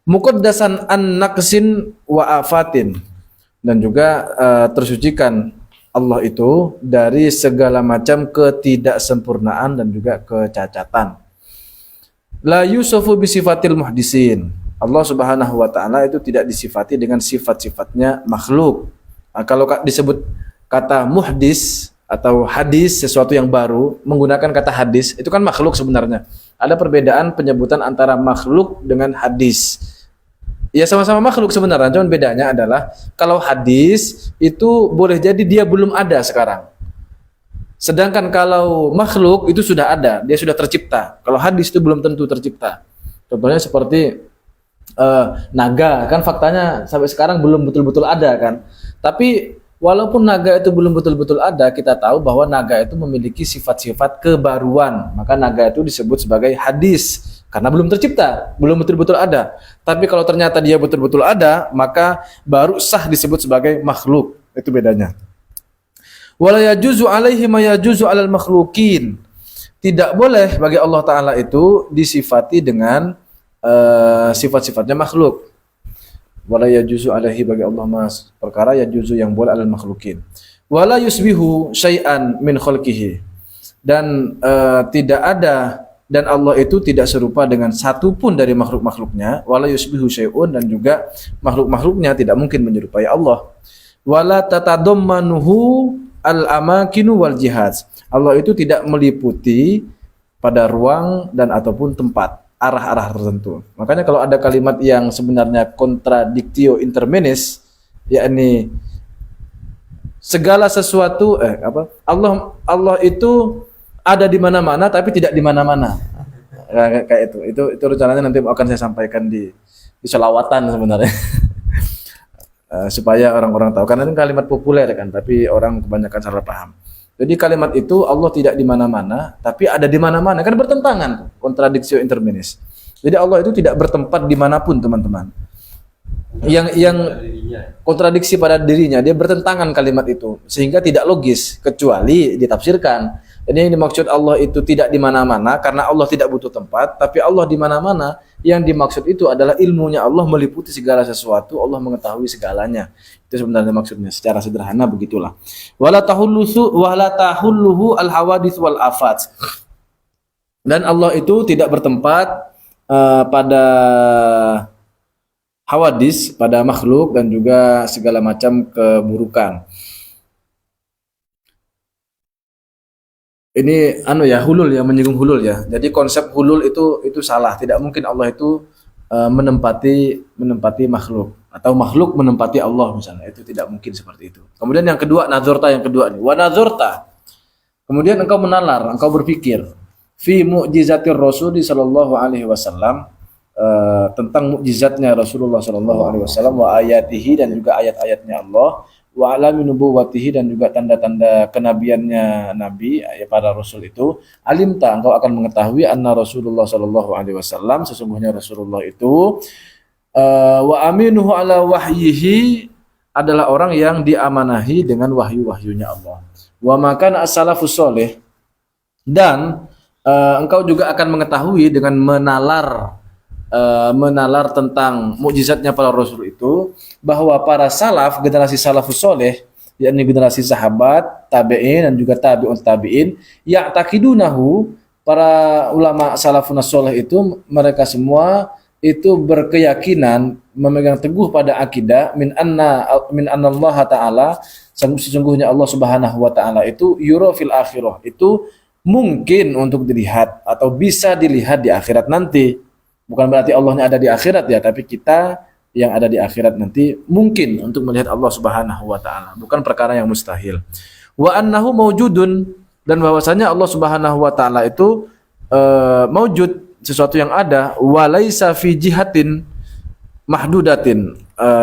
Muqaddasan an naqsin wa afatin, dan juga tersucikan Allah itu dari segala macam ketidaksempurnaan dan juga kecacatan. La yusufu bi sifatil muhdisin. Allah Subhanahu wa taala itu tidak disifati dengan sifat-sifatnya makhluk. Nah, kalau disebut kata muhdis atau hadis, sesuatu yang baru, menggunakan kata hadis, itu kan makhluk sebenarnya. Ada perbedaan penyebutan antara makhluk dengan hadis. Ya sama-sama makhluk sebenarnya, cuman bedanya adalah kalau hadis itu boleh jadi dia belum ada sekarang. Sedangkan kalau makhluk itu sudah ada, dia sudah tercipta. Kalau hadis itu belum tentu tercipta. Contohnya seperti naga, kan faktanya sampai sekarang belum betul-betul ada kan. Tapi walaupun naga itu belum betul-betul ada, kita tahu bahwa naga itu memiliki sifat-sifat kebaruan. Maka naga itu disebut sebagai hadis karena belum tercipta, belum betul-betul ada. Tapi kalau ternyata dia betul-betul ada, maka baru sah disebut sebagai makhluk. Itu bedanya. Wala yajuzu alaihi ma yajuzu alal makhlukin. Tidak boleh bagi Allah Ta'ala itu disifati dengan sifat-sifatnya makhluk. Wala yajuzu alaihi, bagi Allah mas perkara yajuzu yang boleh alal makhlukin. Wala yusbihu syai'an min khalqihi. Dan tidak ada, dan Allah itu tidak serupa dengan satu pun dari makhluk-makhluknya. Wala yusbihu syai'un, dan juga makhluk-makhluknya tidak mungkin menyerupai Allah. Wala tatadammanuhu al-amakinu wal jihad. Allah itu tidak meliputi pada ruang dan ataupun tempat, arah-arah tertentu. Makanya kalau ada kalimat yang sebenarnya contradictio interminis, yakni segala sesuatu Allah itu ada di mana-mana tapi tidak di mana-mana. Kayak itu rencananya nanti akan saya sampaikan di selawatan sebenarnya. Supaya orang-orang tahu, karena ini kalimat populer kan, tapi orang kebanyakan salah paham. Jadi kalimat itu Allah tidak di mana-mana, tapi ada di mana-mana, kan bertentangan, kontradiksi interminis. Jadi Allah itu tidak bertempat dimanapun, teman-teman. Yang kontradiksi pada dirinya, dia bertentangan kalimat itu, sehingga tidak logis kecuali ditafsirkan. Jadi yang dimaksud Allah itu tidak di mana-mana karena Allah tidak butuh tempat, tapi Allah di mana-mana. Yang dimaksud itu adalah ilmunya Allah meliputi segala sesuatu, Allah mengetahui segalanya. Itu sebenarnya maksudnya, secara sederhana begitulah. Wala tahulluhu al-hawadits wal afat. Dan Allah itu tidak bertempat pada hawadis, pada makhluk, dan juga segala macam keburukan. Ini hulul ya, menyinggung hulul ya. Jadi konsep hulul itu salah. Tidak mungkin Allah itu menempati makhluk atau makhluk menempati Allah misalnya. Itu tidak mungkin seperti itu. Kemudian yang kedua, nazarta, yang kedua nih. Wa nazarta. Kemudian engkau menalar, engkau berpikir fi mu'jizatir Rasul sallallahu alaihi wasallam, tentang mukjizatnya Rasulullah sallallahu alaihi wasallam, wa ayatihi, dan juga ayat-ayatnya Allah, wa alami nubuwwatihi, dan juga tanda-tanda kenabiannya Nabi para Rasul itu. Alimta, engkau akan mengetahui anna Rasulullah sallallahu alaihi wasallam, sesungguhnya Rasulullah itu wa aminuhu ala wahyihi, adalah orang yang diamanahi dengan wahyu-wahyunya Allah. Wa makan as-salafus soleh, dan engkau juga akan mengetahui dengan menalar tentang mukjizatnya para Rasul itu, bahwa para salaf, generasi salafus soleh, yakni generasi sahabat, tabi'in, dan juga tabi'un tabi'in, ya'taqidunahu, para ulama salafun soleh itu, mereka semua itu berkeyakinan, memegang teguh pada akidah min anna Allah Ta'ala, sesungguhnya Allah Subhanahu wa Ta'ala itu yura fil akhirah, itu mungkin untuk dilihat atau bisa dilihat di akhirat nanti. Bukan berarti Allahnya ada di akhirat ya, tapi kita yang ada di akhirat nanti mungkin untuk melihat Allah Subhanahu wa Ta'ala, bukan perkara yang mustahil. Wa annahu maujudun, dan bahwasanya Allah Subhanahu wa Ta'ala itu maujud, sesuatu yang ada, wa laisa fi jihatin mahdudatin,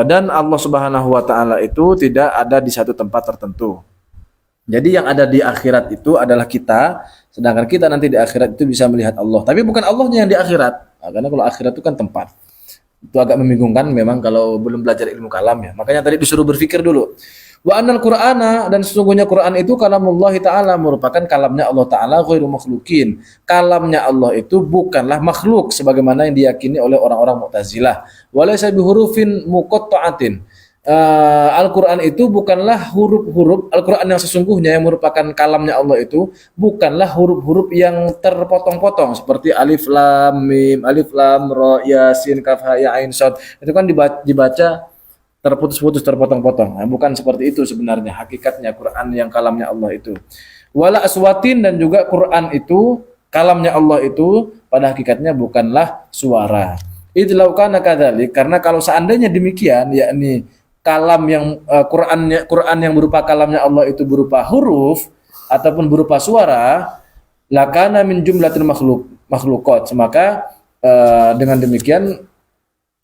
dan Allah Subhanahu wa Ta'ala itu tidak ada di satu tempat tertentu. Jadi yang ada di akhirat itu adalah kita, sedangkan kita nanti di akhirat itu bisa melihat Allah, tapi bukan Allahnya yang di akhirat. Karena kalau akhirat itu kan tempat. Itu agak membingungkan memang kalau belum belajar ilmu kalam ya. Makanya tadi disuruh berpikir dulu. Wa annal Qur'ana, dan sesungguhnya Quran itu kalamullah taala, merupakan kalamnya Allah taala, ghairu makhlukin. Kalamnya Allah itu bukanlah makhluk sebagaimana yang diyakini oleh orang-orang Mu'tazilah. Wa laysa bihurufin muqatta'atin. Al-Quran itu bukanlah huruf-huruf, Al-Quran yang sesungguhnya yang merupakan kalamnya Allah itu bukanlah huruf-huruf yang terpotong-potong seperti alif lam mim, alif lam ra, yasin, kaf ha ya ain shad. Itu kan dibaca terputus-putus, terpotong-potong. Nah, bukan seperti itu sebenarnya hakikatnya Quran yang kalamnya Allah itu. Wala aswatin, dan juga Quran itu kalamnya Allah itu pada hakikatnya bukanlah suara. Idlau kana kadzalik, karena kalau seandainya demikian, yakni kalam yang Quran yang berupa kalamnya Allah itu berupa huruf ataupun berupa suara, lakana min jumlatil makhluqat, maka dengan demikian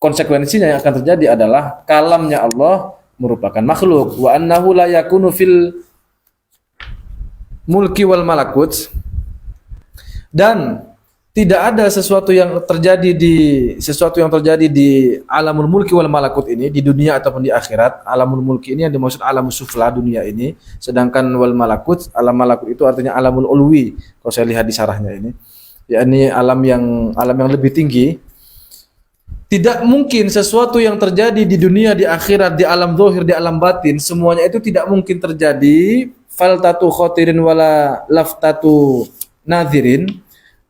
konsekuensinya yang akan terjadi adalah kalamnya Allah merupakan makhluk. Wa annahu la yakunu fil mulki wal malakut, dan tidak ada sesuatu yang terjadi di alamul mulki wal malakut ini, di dunia ataupun di akhirat. Alamul mulki ini yang dimaksud alamus sufla, dunia ini, sedangkan wal malakut, alam malakut itu artinya alamul ulwi kalau saya lihat di sarahnya ini, yakni alam yang lebih tinggi. Tidak mungkin sesuatu yang terjadi di dunia, di akhirat, di alam zahir, di alam batin, semuanya itu tidak mungkin terjadi faltatu khatirin wala laftatu nadhirin.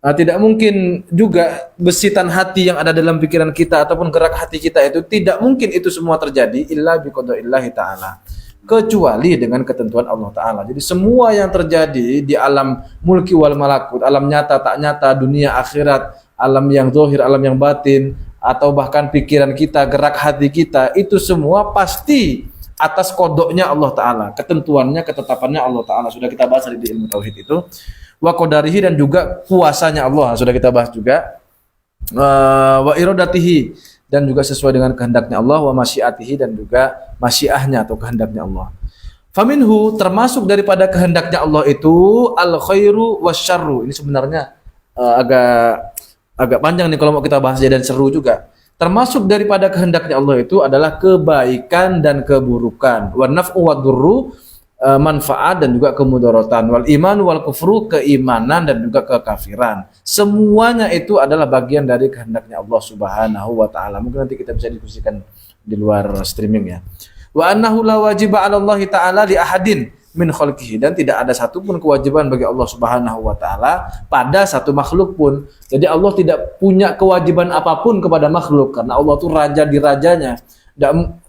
Tidak mungkin juga besitan hati yang ada dalam pikiran kita ataupun gerak hati kita itu, tidak mungkin itu semua terjadi illa biqadaillahi ta'ala, kecuali dengan ketentuan Allah Ta'ala. Jadi semua yang terjadi di alam mulki wal malakut, alam nyata tak nyata, dunia akhirat, alam yang zahir, alam yang batin, atau bahkan pikiran kita, gerak hati kita, itu semua pasti atas kodoknya Allah Ta'ala, ketentuannya, ketetapannya Allah Ta'ala. Sudah kita bahas di ilmu tauhid itu. Wa qadarihi, dan juga kuasanya Allah, sudah kita bahas juga. Wa iradatihi, dan juga sesuai dengan kehendaknya Allah. Wa masyiatihi, dan juga masyiahnya atau kehendaknya Allah. Faminhu, termasuk daripada kehendaknya Allah itu al khairu wasyarru. Ini sebenarnya agak panjang nih kalau mau kita bahas, dan seru juga. Termasuk daripada kehendaknya Allah itu adalah kebaikan dan keburukan. Wa naf'u wa durru, manfaat dan juga kemudaratan. Wal iman wal kufru, keimanan dan juga kekafiran. Semuanya itu adalah bagian dari kehendaknya Allah Subhanahu wa taala. Mungkin nanti kita bisa diskusikan di luar streaming ya. Wa annahu la wajiba 'ala Allah taala li ahadin min khalqihi, dan tidak ada satupun kewajiban bagi Allah Subhanahu wa taala pada satu makhluk pun. Jadi Allah tidak punya kewajiban apapun kepada makhluk, karena Allah itu raja di rajanya.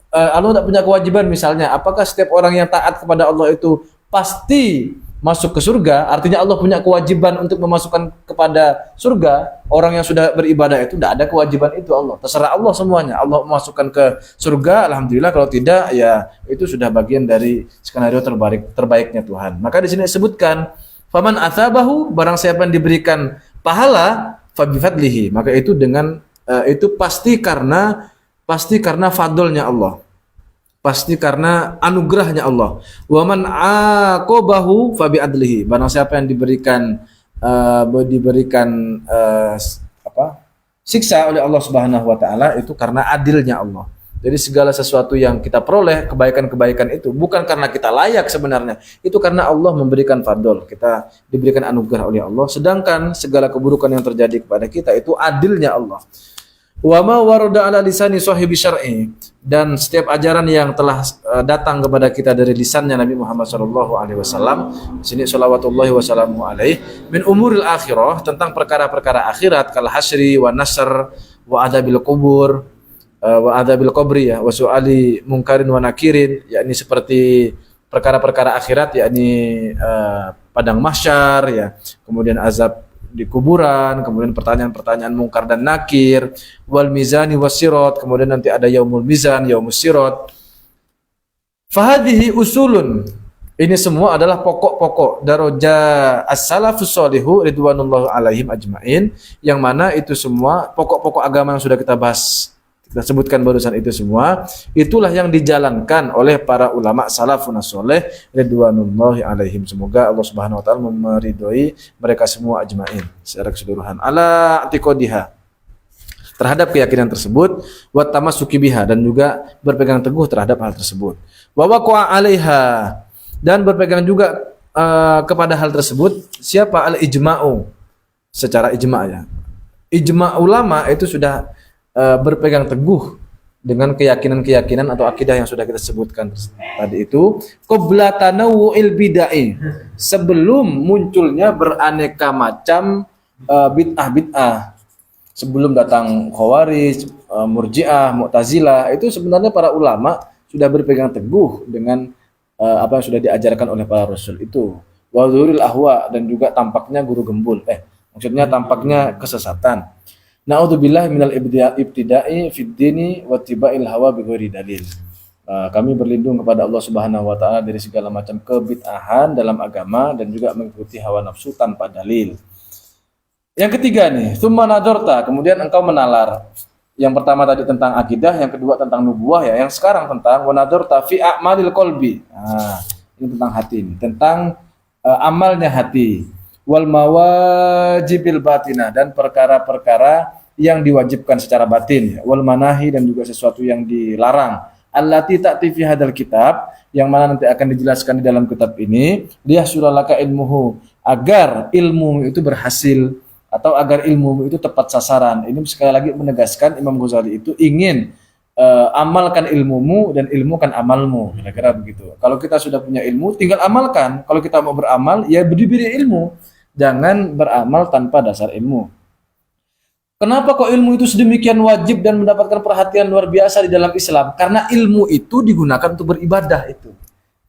Allah tidak punya kewajiban, misalnya apakah setiap orang yang taat kepada Allah itu pasti masuk ke surga? Artinya Allah punya kewajiban untuk memasukkan kepada surga orang yang sudah beribadah itu. Tidak ada kewajiban itu Allah. Terserah Allah semuanya. Allah memasukkan ke surga, alhamdulillah. Kalau tidak, ya itu sudah bagian dari skenario terbaiknya Tuhan. Maka di sini disebutkan, faman atsabahu, barang siapa yang diberikan pahala, fabifadlihi, maka itu dengan itu pasti karena fadlnya Allah, pasti karena anugerahnya Allah. Wa man aqabahu fabi adlihi, barang siapa yang diberikan siksa oleh Allah Subhanahu wa taala, itu karena adilnya Allah. Jadi segala sesuatu yang kita peroleh, kebaikan-kebaikan itu bukan karena kita layak sebenarnya, itu karena Allah memberikan fadl, kita diberikan anugerah oleh Allah. Sedangkan segala keburukan yang terjadi kepada kita itu adilnya Allah. Wa ma warada ala lisani sahibi syar'i, dan setiap ajaran yang telah datang kepada kita dari lisannya Nabi Muhammad sallallahu alaihi wasallam, sini shalawatullahi wasallamu alaihi, min umuril akhirah, tentang perkara-perkara akhirat, kal hasyri wa nasr wa adabil kubur wa adabil qabri ya, wa su'ali munkarin wa nakirin, yakni seperti perkara-perkara akhirat, yakni padang mahsyar ya, kemudian azab di kuburan, kemudian pertanyaan-pertanyaan mungkar dan nakir, wal mizani wasirat, kemudian nanti ada yaumul mizan, yaumus sirat. Fahadhihi usulun, ini semua adalah pokok-pokok daraja as-salafus shalihu ridwanullah alaihim ajmain, yang mana itu semua pokok-pokok agama yang sudah kita bahas, kita sebutkan barusan, itu semua itulah yang dijalankan oleh para ulama salafun sholeh ridwanullahi alaihim. Semoga Allah Subhanahu wa taala meridhoi mereka semua ajmain secara keseluruhan. Ala atiqadiha, terhadap keyakinan tersebut, wa tamassuki biha, dan juga berpegang teguh terhadap hal tersebut. Wa waqa'a 'alaiha, dan berpegang juga kepada hal tersebut siapa? Al-ijma'u, secara ijma' ya. Ijma' ulama itu sudah berpegang teguh dengan keyakinan-keyakinan atau akidah yang sudah kita sebutkan tadi itu, qabla tanawu'il bid'ah, sebelum munculnya beraneka macam bid'ah-bid'ah. Sebelum datang Khawarij, Murji'ah, Mu'tazilah, itu sebenarnya para ulama sudah berpegang teguh dengan apa yang sudah diajarkan oleh para rasul itu. Wa dzuril ahwa, dan juga tampaknya guru gembul. Maksudnya tampaknya kesesatan. Na'udzubillah minal ibtida'i fid dini wa tiba'il hawa bighairi dalil. Kami berlindung kepada Allah Subhanahu wa taala dari segala macam kebid'ahan dalam agama dan juga mengikuti hawa nafsu tanpa dalil. Yang ketiga nih, tsumma nadarta, kemudian engkau menalar. Yang pertama tadi tentang akidah, yang kedua tentang nubuwah ya, yang sekarang tentang wa nadarta fi a'malil qalbi. Ini tentang hati ini, tentang amalnya hati. Wal mawajibil batinah, dan perkara-perkara yang diwajibkan secara batin, wal manahi, dan juga sesuatu yang dilarang. Allati ta'ti fi hadzal kitab, yang mana nanti akan dijelaskan di dalam kitab ini, liyahsulalaka ilmuhu, agar ilmu itu berhasil atau agar ilmu itu tepat sasaran. Ini sekali lagi menegaskan Imam Ghazali itu ingin amalkan ilmumu dan ilmukan amalmu, kira-kira begitu. Kalau kita sudah punya ilmu, tinggal amalkan. Kalau kita mau beramal, ya berdiri ilmu. Jangan beramal tanpa dasar ilmu. Kenapa kok ilmu itu sedemikian wajib dan mendapatkan perhatian luar biasa di dalam Islam? Karena ilmu itu digunakan untuk beribadah itu.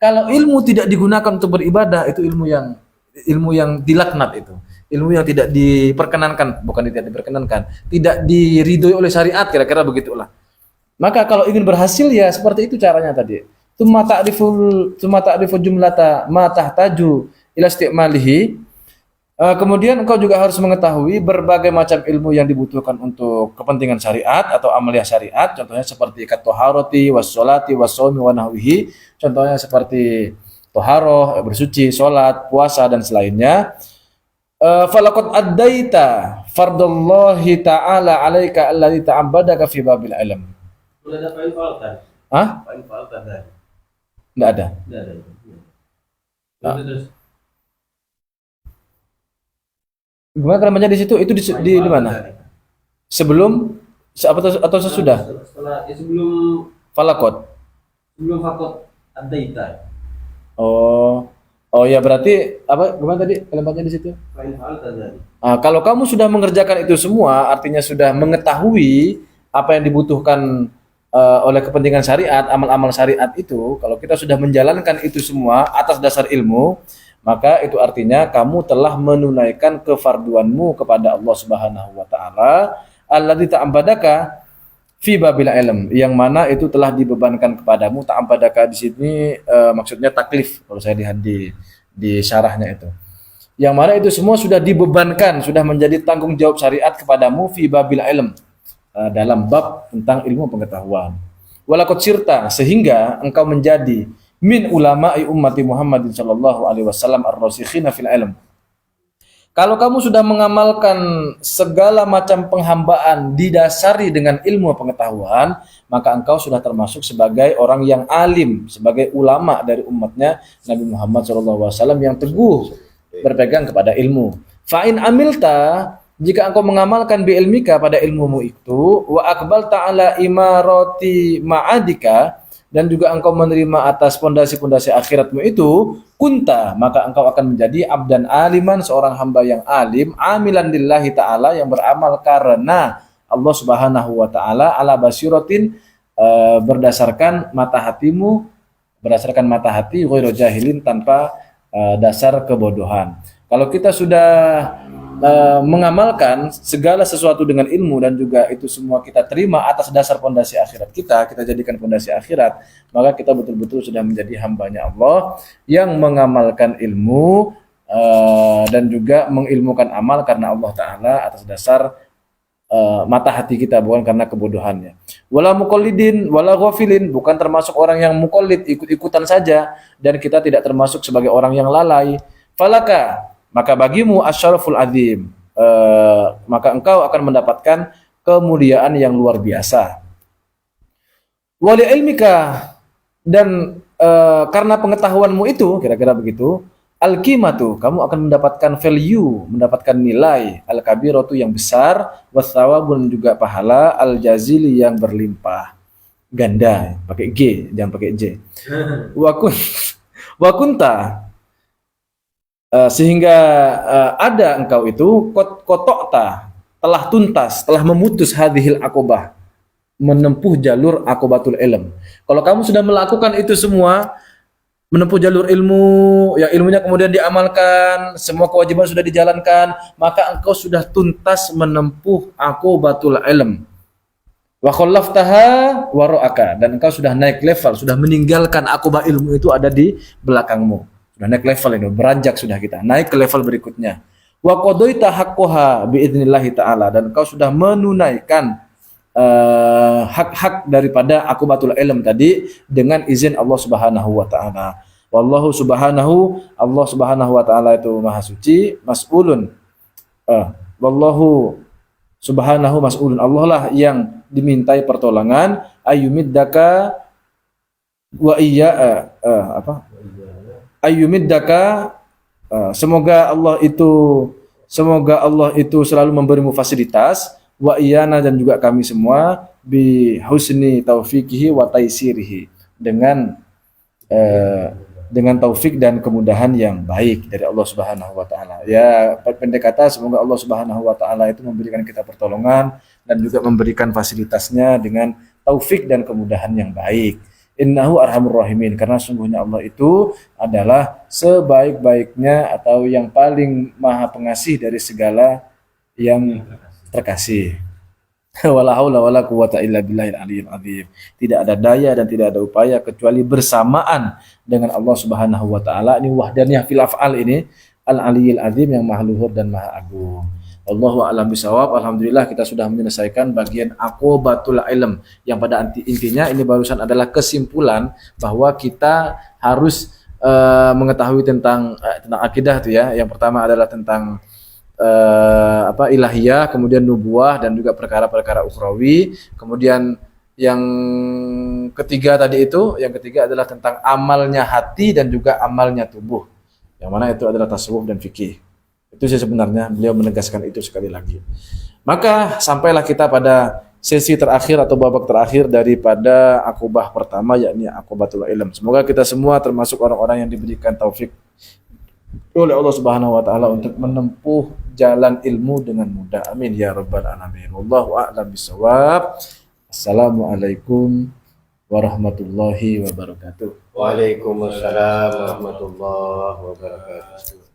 Kalau ilmu tidak digunakan untuk beribadah, itu ilmu yang dilaknat itu. Ilmu yang tidak diperkenankan, bukan tidak diperkenankan, tidak diridhoi oleh syariat, kira-kira begitulah. Maka kalau ingin berhasil ya seperti itu caranya tadi. Tsumma ta'rifu jumlata ma tahtaju ila istimalihi. Kemudian engkau juga harus mengetahui berbagai macam ilmu yang dibutuhkan untuk kepentingan syariat atau amaliyah syariat. Contohnya seperti at-thaharati was-sholati was-shaumi wa nahwihi. Contohnya seperti toharoh, bersuci, sholat, puasa, dan selainnya. Falaqad addaita fardallahi ta'ala 'alaika alladzi ta'abbadaka fi babil ilm. Sudah ada fa'in fa'altan? Fa'in fa'altan tadi. Enggak ada. Enggak ada. Terus. Gimana kalimatnya di situ? Itu di mana? Sebelum atau sesudah? Sebelum Falakot. Sebelum fakot adaita. Oh ya, berarti apa? Gimana tadi kalimatnya di situ? Kalau kamu sudah mengerjakan itu semua, artinya sudah mengetahui apa yang dibutuhkan oleh kepentingan syariat, amal-amal syariat itu. Kalau kita sudah menjalankan itu semua atas dasar ilmu, maka itu artinya kamu telah menunaikan kefarduanmu kepada Allah Subhanahu wa taala, alladzi ta'abbadaka fi babil ilm, yang mana itu telah dibebankan kepadamu. Ta'abbadaka di sini maksudnya taklif kalau saya lihat di syarahnya itu. Yang mana itu semua sudah dibebankan, sudah menjadi tanggung jawab syariat kepadamu fi babil ilm, dalam bab tentang ilmu pengetahuan. Walaqad sirta, sehingga engkau menjadi min ulama'i ummati Muhammadin sallallahu alaihi wasallam ar-rasikhina fil ilm. Kalau kamu sudah mengamalkan segala macam penghambaan didasari dengan ilmu pengetahuan, maka engkau sudah termasuk sebagai orang yang alim, sebagai ulama dari umatnya Nabi Muhammad sallallahu alaihi wasallam yang teguh berpegang kepada ilmu. Fa in amilta, jika engkau mengamalkan bi ilmika pada ilmumu itu, wa aqbalta ala imarati ma'adika, dan juga engkau menerima atas pondasi-pondasi akhiratmu itu, kunta, maka engkau akan menjadi abdan aliman, seorang hamba yang alim, amilan lillahi ta'ala, yang beramal karena Allah Subhanahu wa ta'ala, ala basiratin, berdasarkan mata hatimu, berdasarkan mata hati, ghairu jahilin, tanpa dasar kebodohan. Kalau kita sudah mengamalkan segala sesuatu dengan ilmu dan juga itu semua kita terima atas dasar pondasi akhirat kita jadikan pondasi akhirat, maka kita betul-betul sudah menjadi hambanya Allah yang mengamalkan ilmu dan juga mengilmukan amal karena Allah Ta'ala atas dasar mata hati kita, bukan karena kebodohannya. Wala muqallidin wala ghafilin, bukan termasuk orang yang muqallid, ikut-ikutan saja, dan kita tidak termasuk sebagai orang yang lalai. Falaka, maka bagimu asyaraful azim, maka engkau akan mendapatkan kemuliaan yang luar biasa. Wali ilmika, dan karena pengetahuanmu itu, kira-kira begitu, al-qimatu, kamu akan mendapatkan value, mendapatkan nilai, al-kabiratu yang besar, wathawabun juga pahala, al-jazili yang berlimpah. Ganda, pakai G, jangan pakai J. Wa kunta, sehingga ada engkau itu kotokta, telah tuntas, telah memutus hadhil akobah, menempuh jalur akobatul ilm. Kalau kamu sudah melakukan itu semua, menempuh jalur ilmu, ya ilmunya kemudian diamalkan, semua kewajiban sudah dijalankan, maka engkau sudah tuntas menempuh akobatul ilm. Wa khallaftaha wara'aka, dan engkau sudah naik level, sudah meninggalkan akobah ilmu itu ada di belakangmu. Sudah naik level ini, beranjak sudah kita, naik ke level berikutnya. Wa qadaita haqqaha biidznillah taala, dan engkau sudah menunaikan hak-hak daripada akubatul ilm tadi dengan izin Allah Subhanahu wa taala. Wallahu subhanahu, Allah Subhanahu wa taala itu maha suci, mas'ulun. Wallahu subhanahu mas'ulun, Allah lah yang dimintai pertolongan, ayyumiddaka wa iya ayyumiddaka, semoga Allah itu selalu memberimu fasilitas, wa iyana, dan juga kami semua, bi husni taufiqihi wa taisirihi, dengan taufik dan kemudahan yang baik dari Allah Subhanahu wa taala. Ya, pendek kata, semoga Allah Subhanahu wa taala itu memberikan kita pertolongan dan juga memberikan fasilitasnya dengan taufik dan kemudahan yang baik. Innahu arhamur rahimin, karena sungguhnya Allah itu adalah sebaik-baiknya atau yang paling maha pengasih dari segala yang terkasih. Wala haula wala quwata illa billahil aliyyil azim. Tidak ada daya dan tidak ada upaya kecuali bersamaan dengan Allah Subhanahu wa taala. Ini wahdaniyah fil af'al ini, al-aliyyil azim, yang maha luhur dan maha agung. Allahu a'lam bisawab. Alhamdulillah kita sudah menyelesaikan bagian akobatul ilm, yang pada intinya ini barusan adalah kesimpulan bahwa kita harus mengetahui tentang akidah itu ya. Yang pertama adalah tentang ilahiyah, kemudian nubuah, dan juga perkara-perkara ukhrawi. Kemudian yang ketiga adalah tentang amalnya hati dan juga amalnya tubuh, yang mana itu adalah tasawuf dan fikih. Itu sih sebenarnya, beliau menegaskan itu sekali lagi. Maka sampailah kita pada sesi terakhir atau babak terakhir daripada akobah pertama, yakni akobatul ilm. Semoga kita semua termasuk orang-orang yang diberikan taufik oleh Allah Subhanahu wa taala untuk menempuh jalan ilmu dengan mudah. Amin ya rabbal alamin. Wallahu a'lam bishawab. Assalamualaikum warahmatullahi wabarakatuh. Waalaikumsalam warahmatullahi wabarakatuh.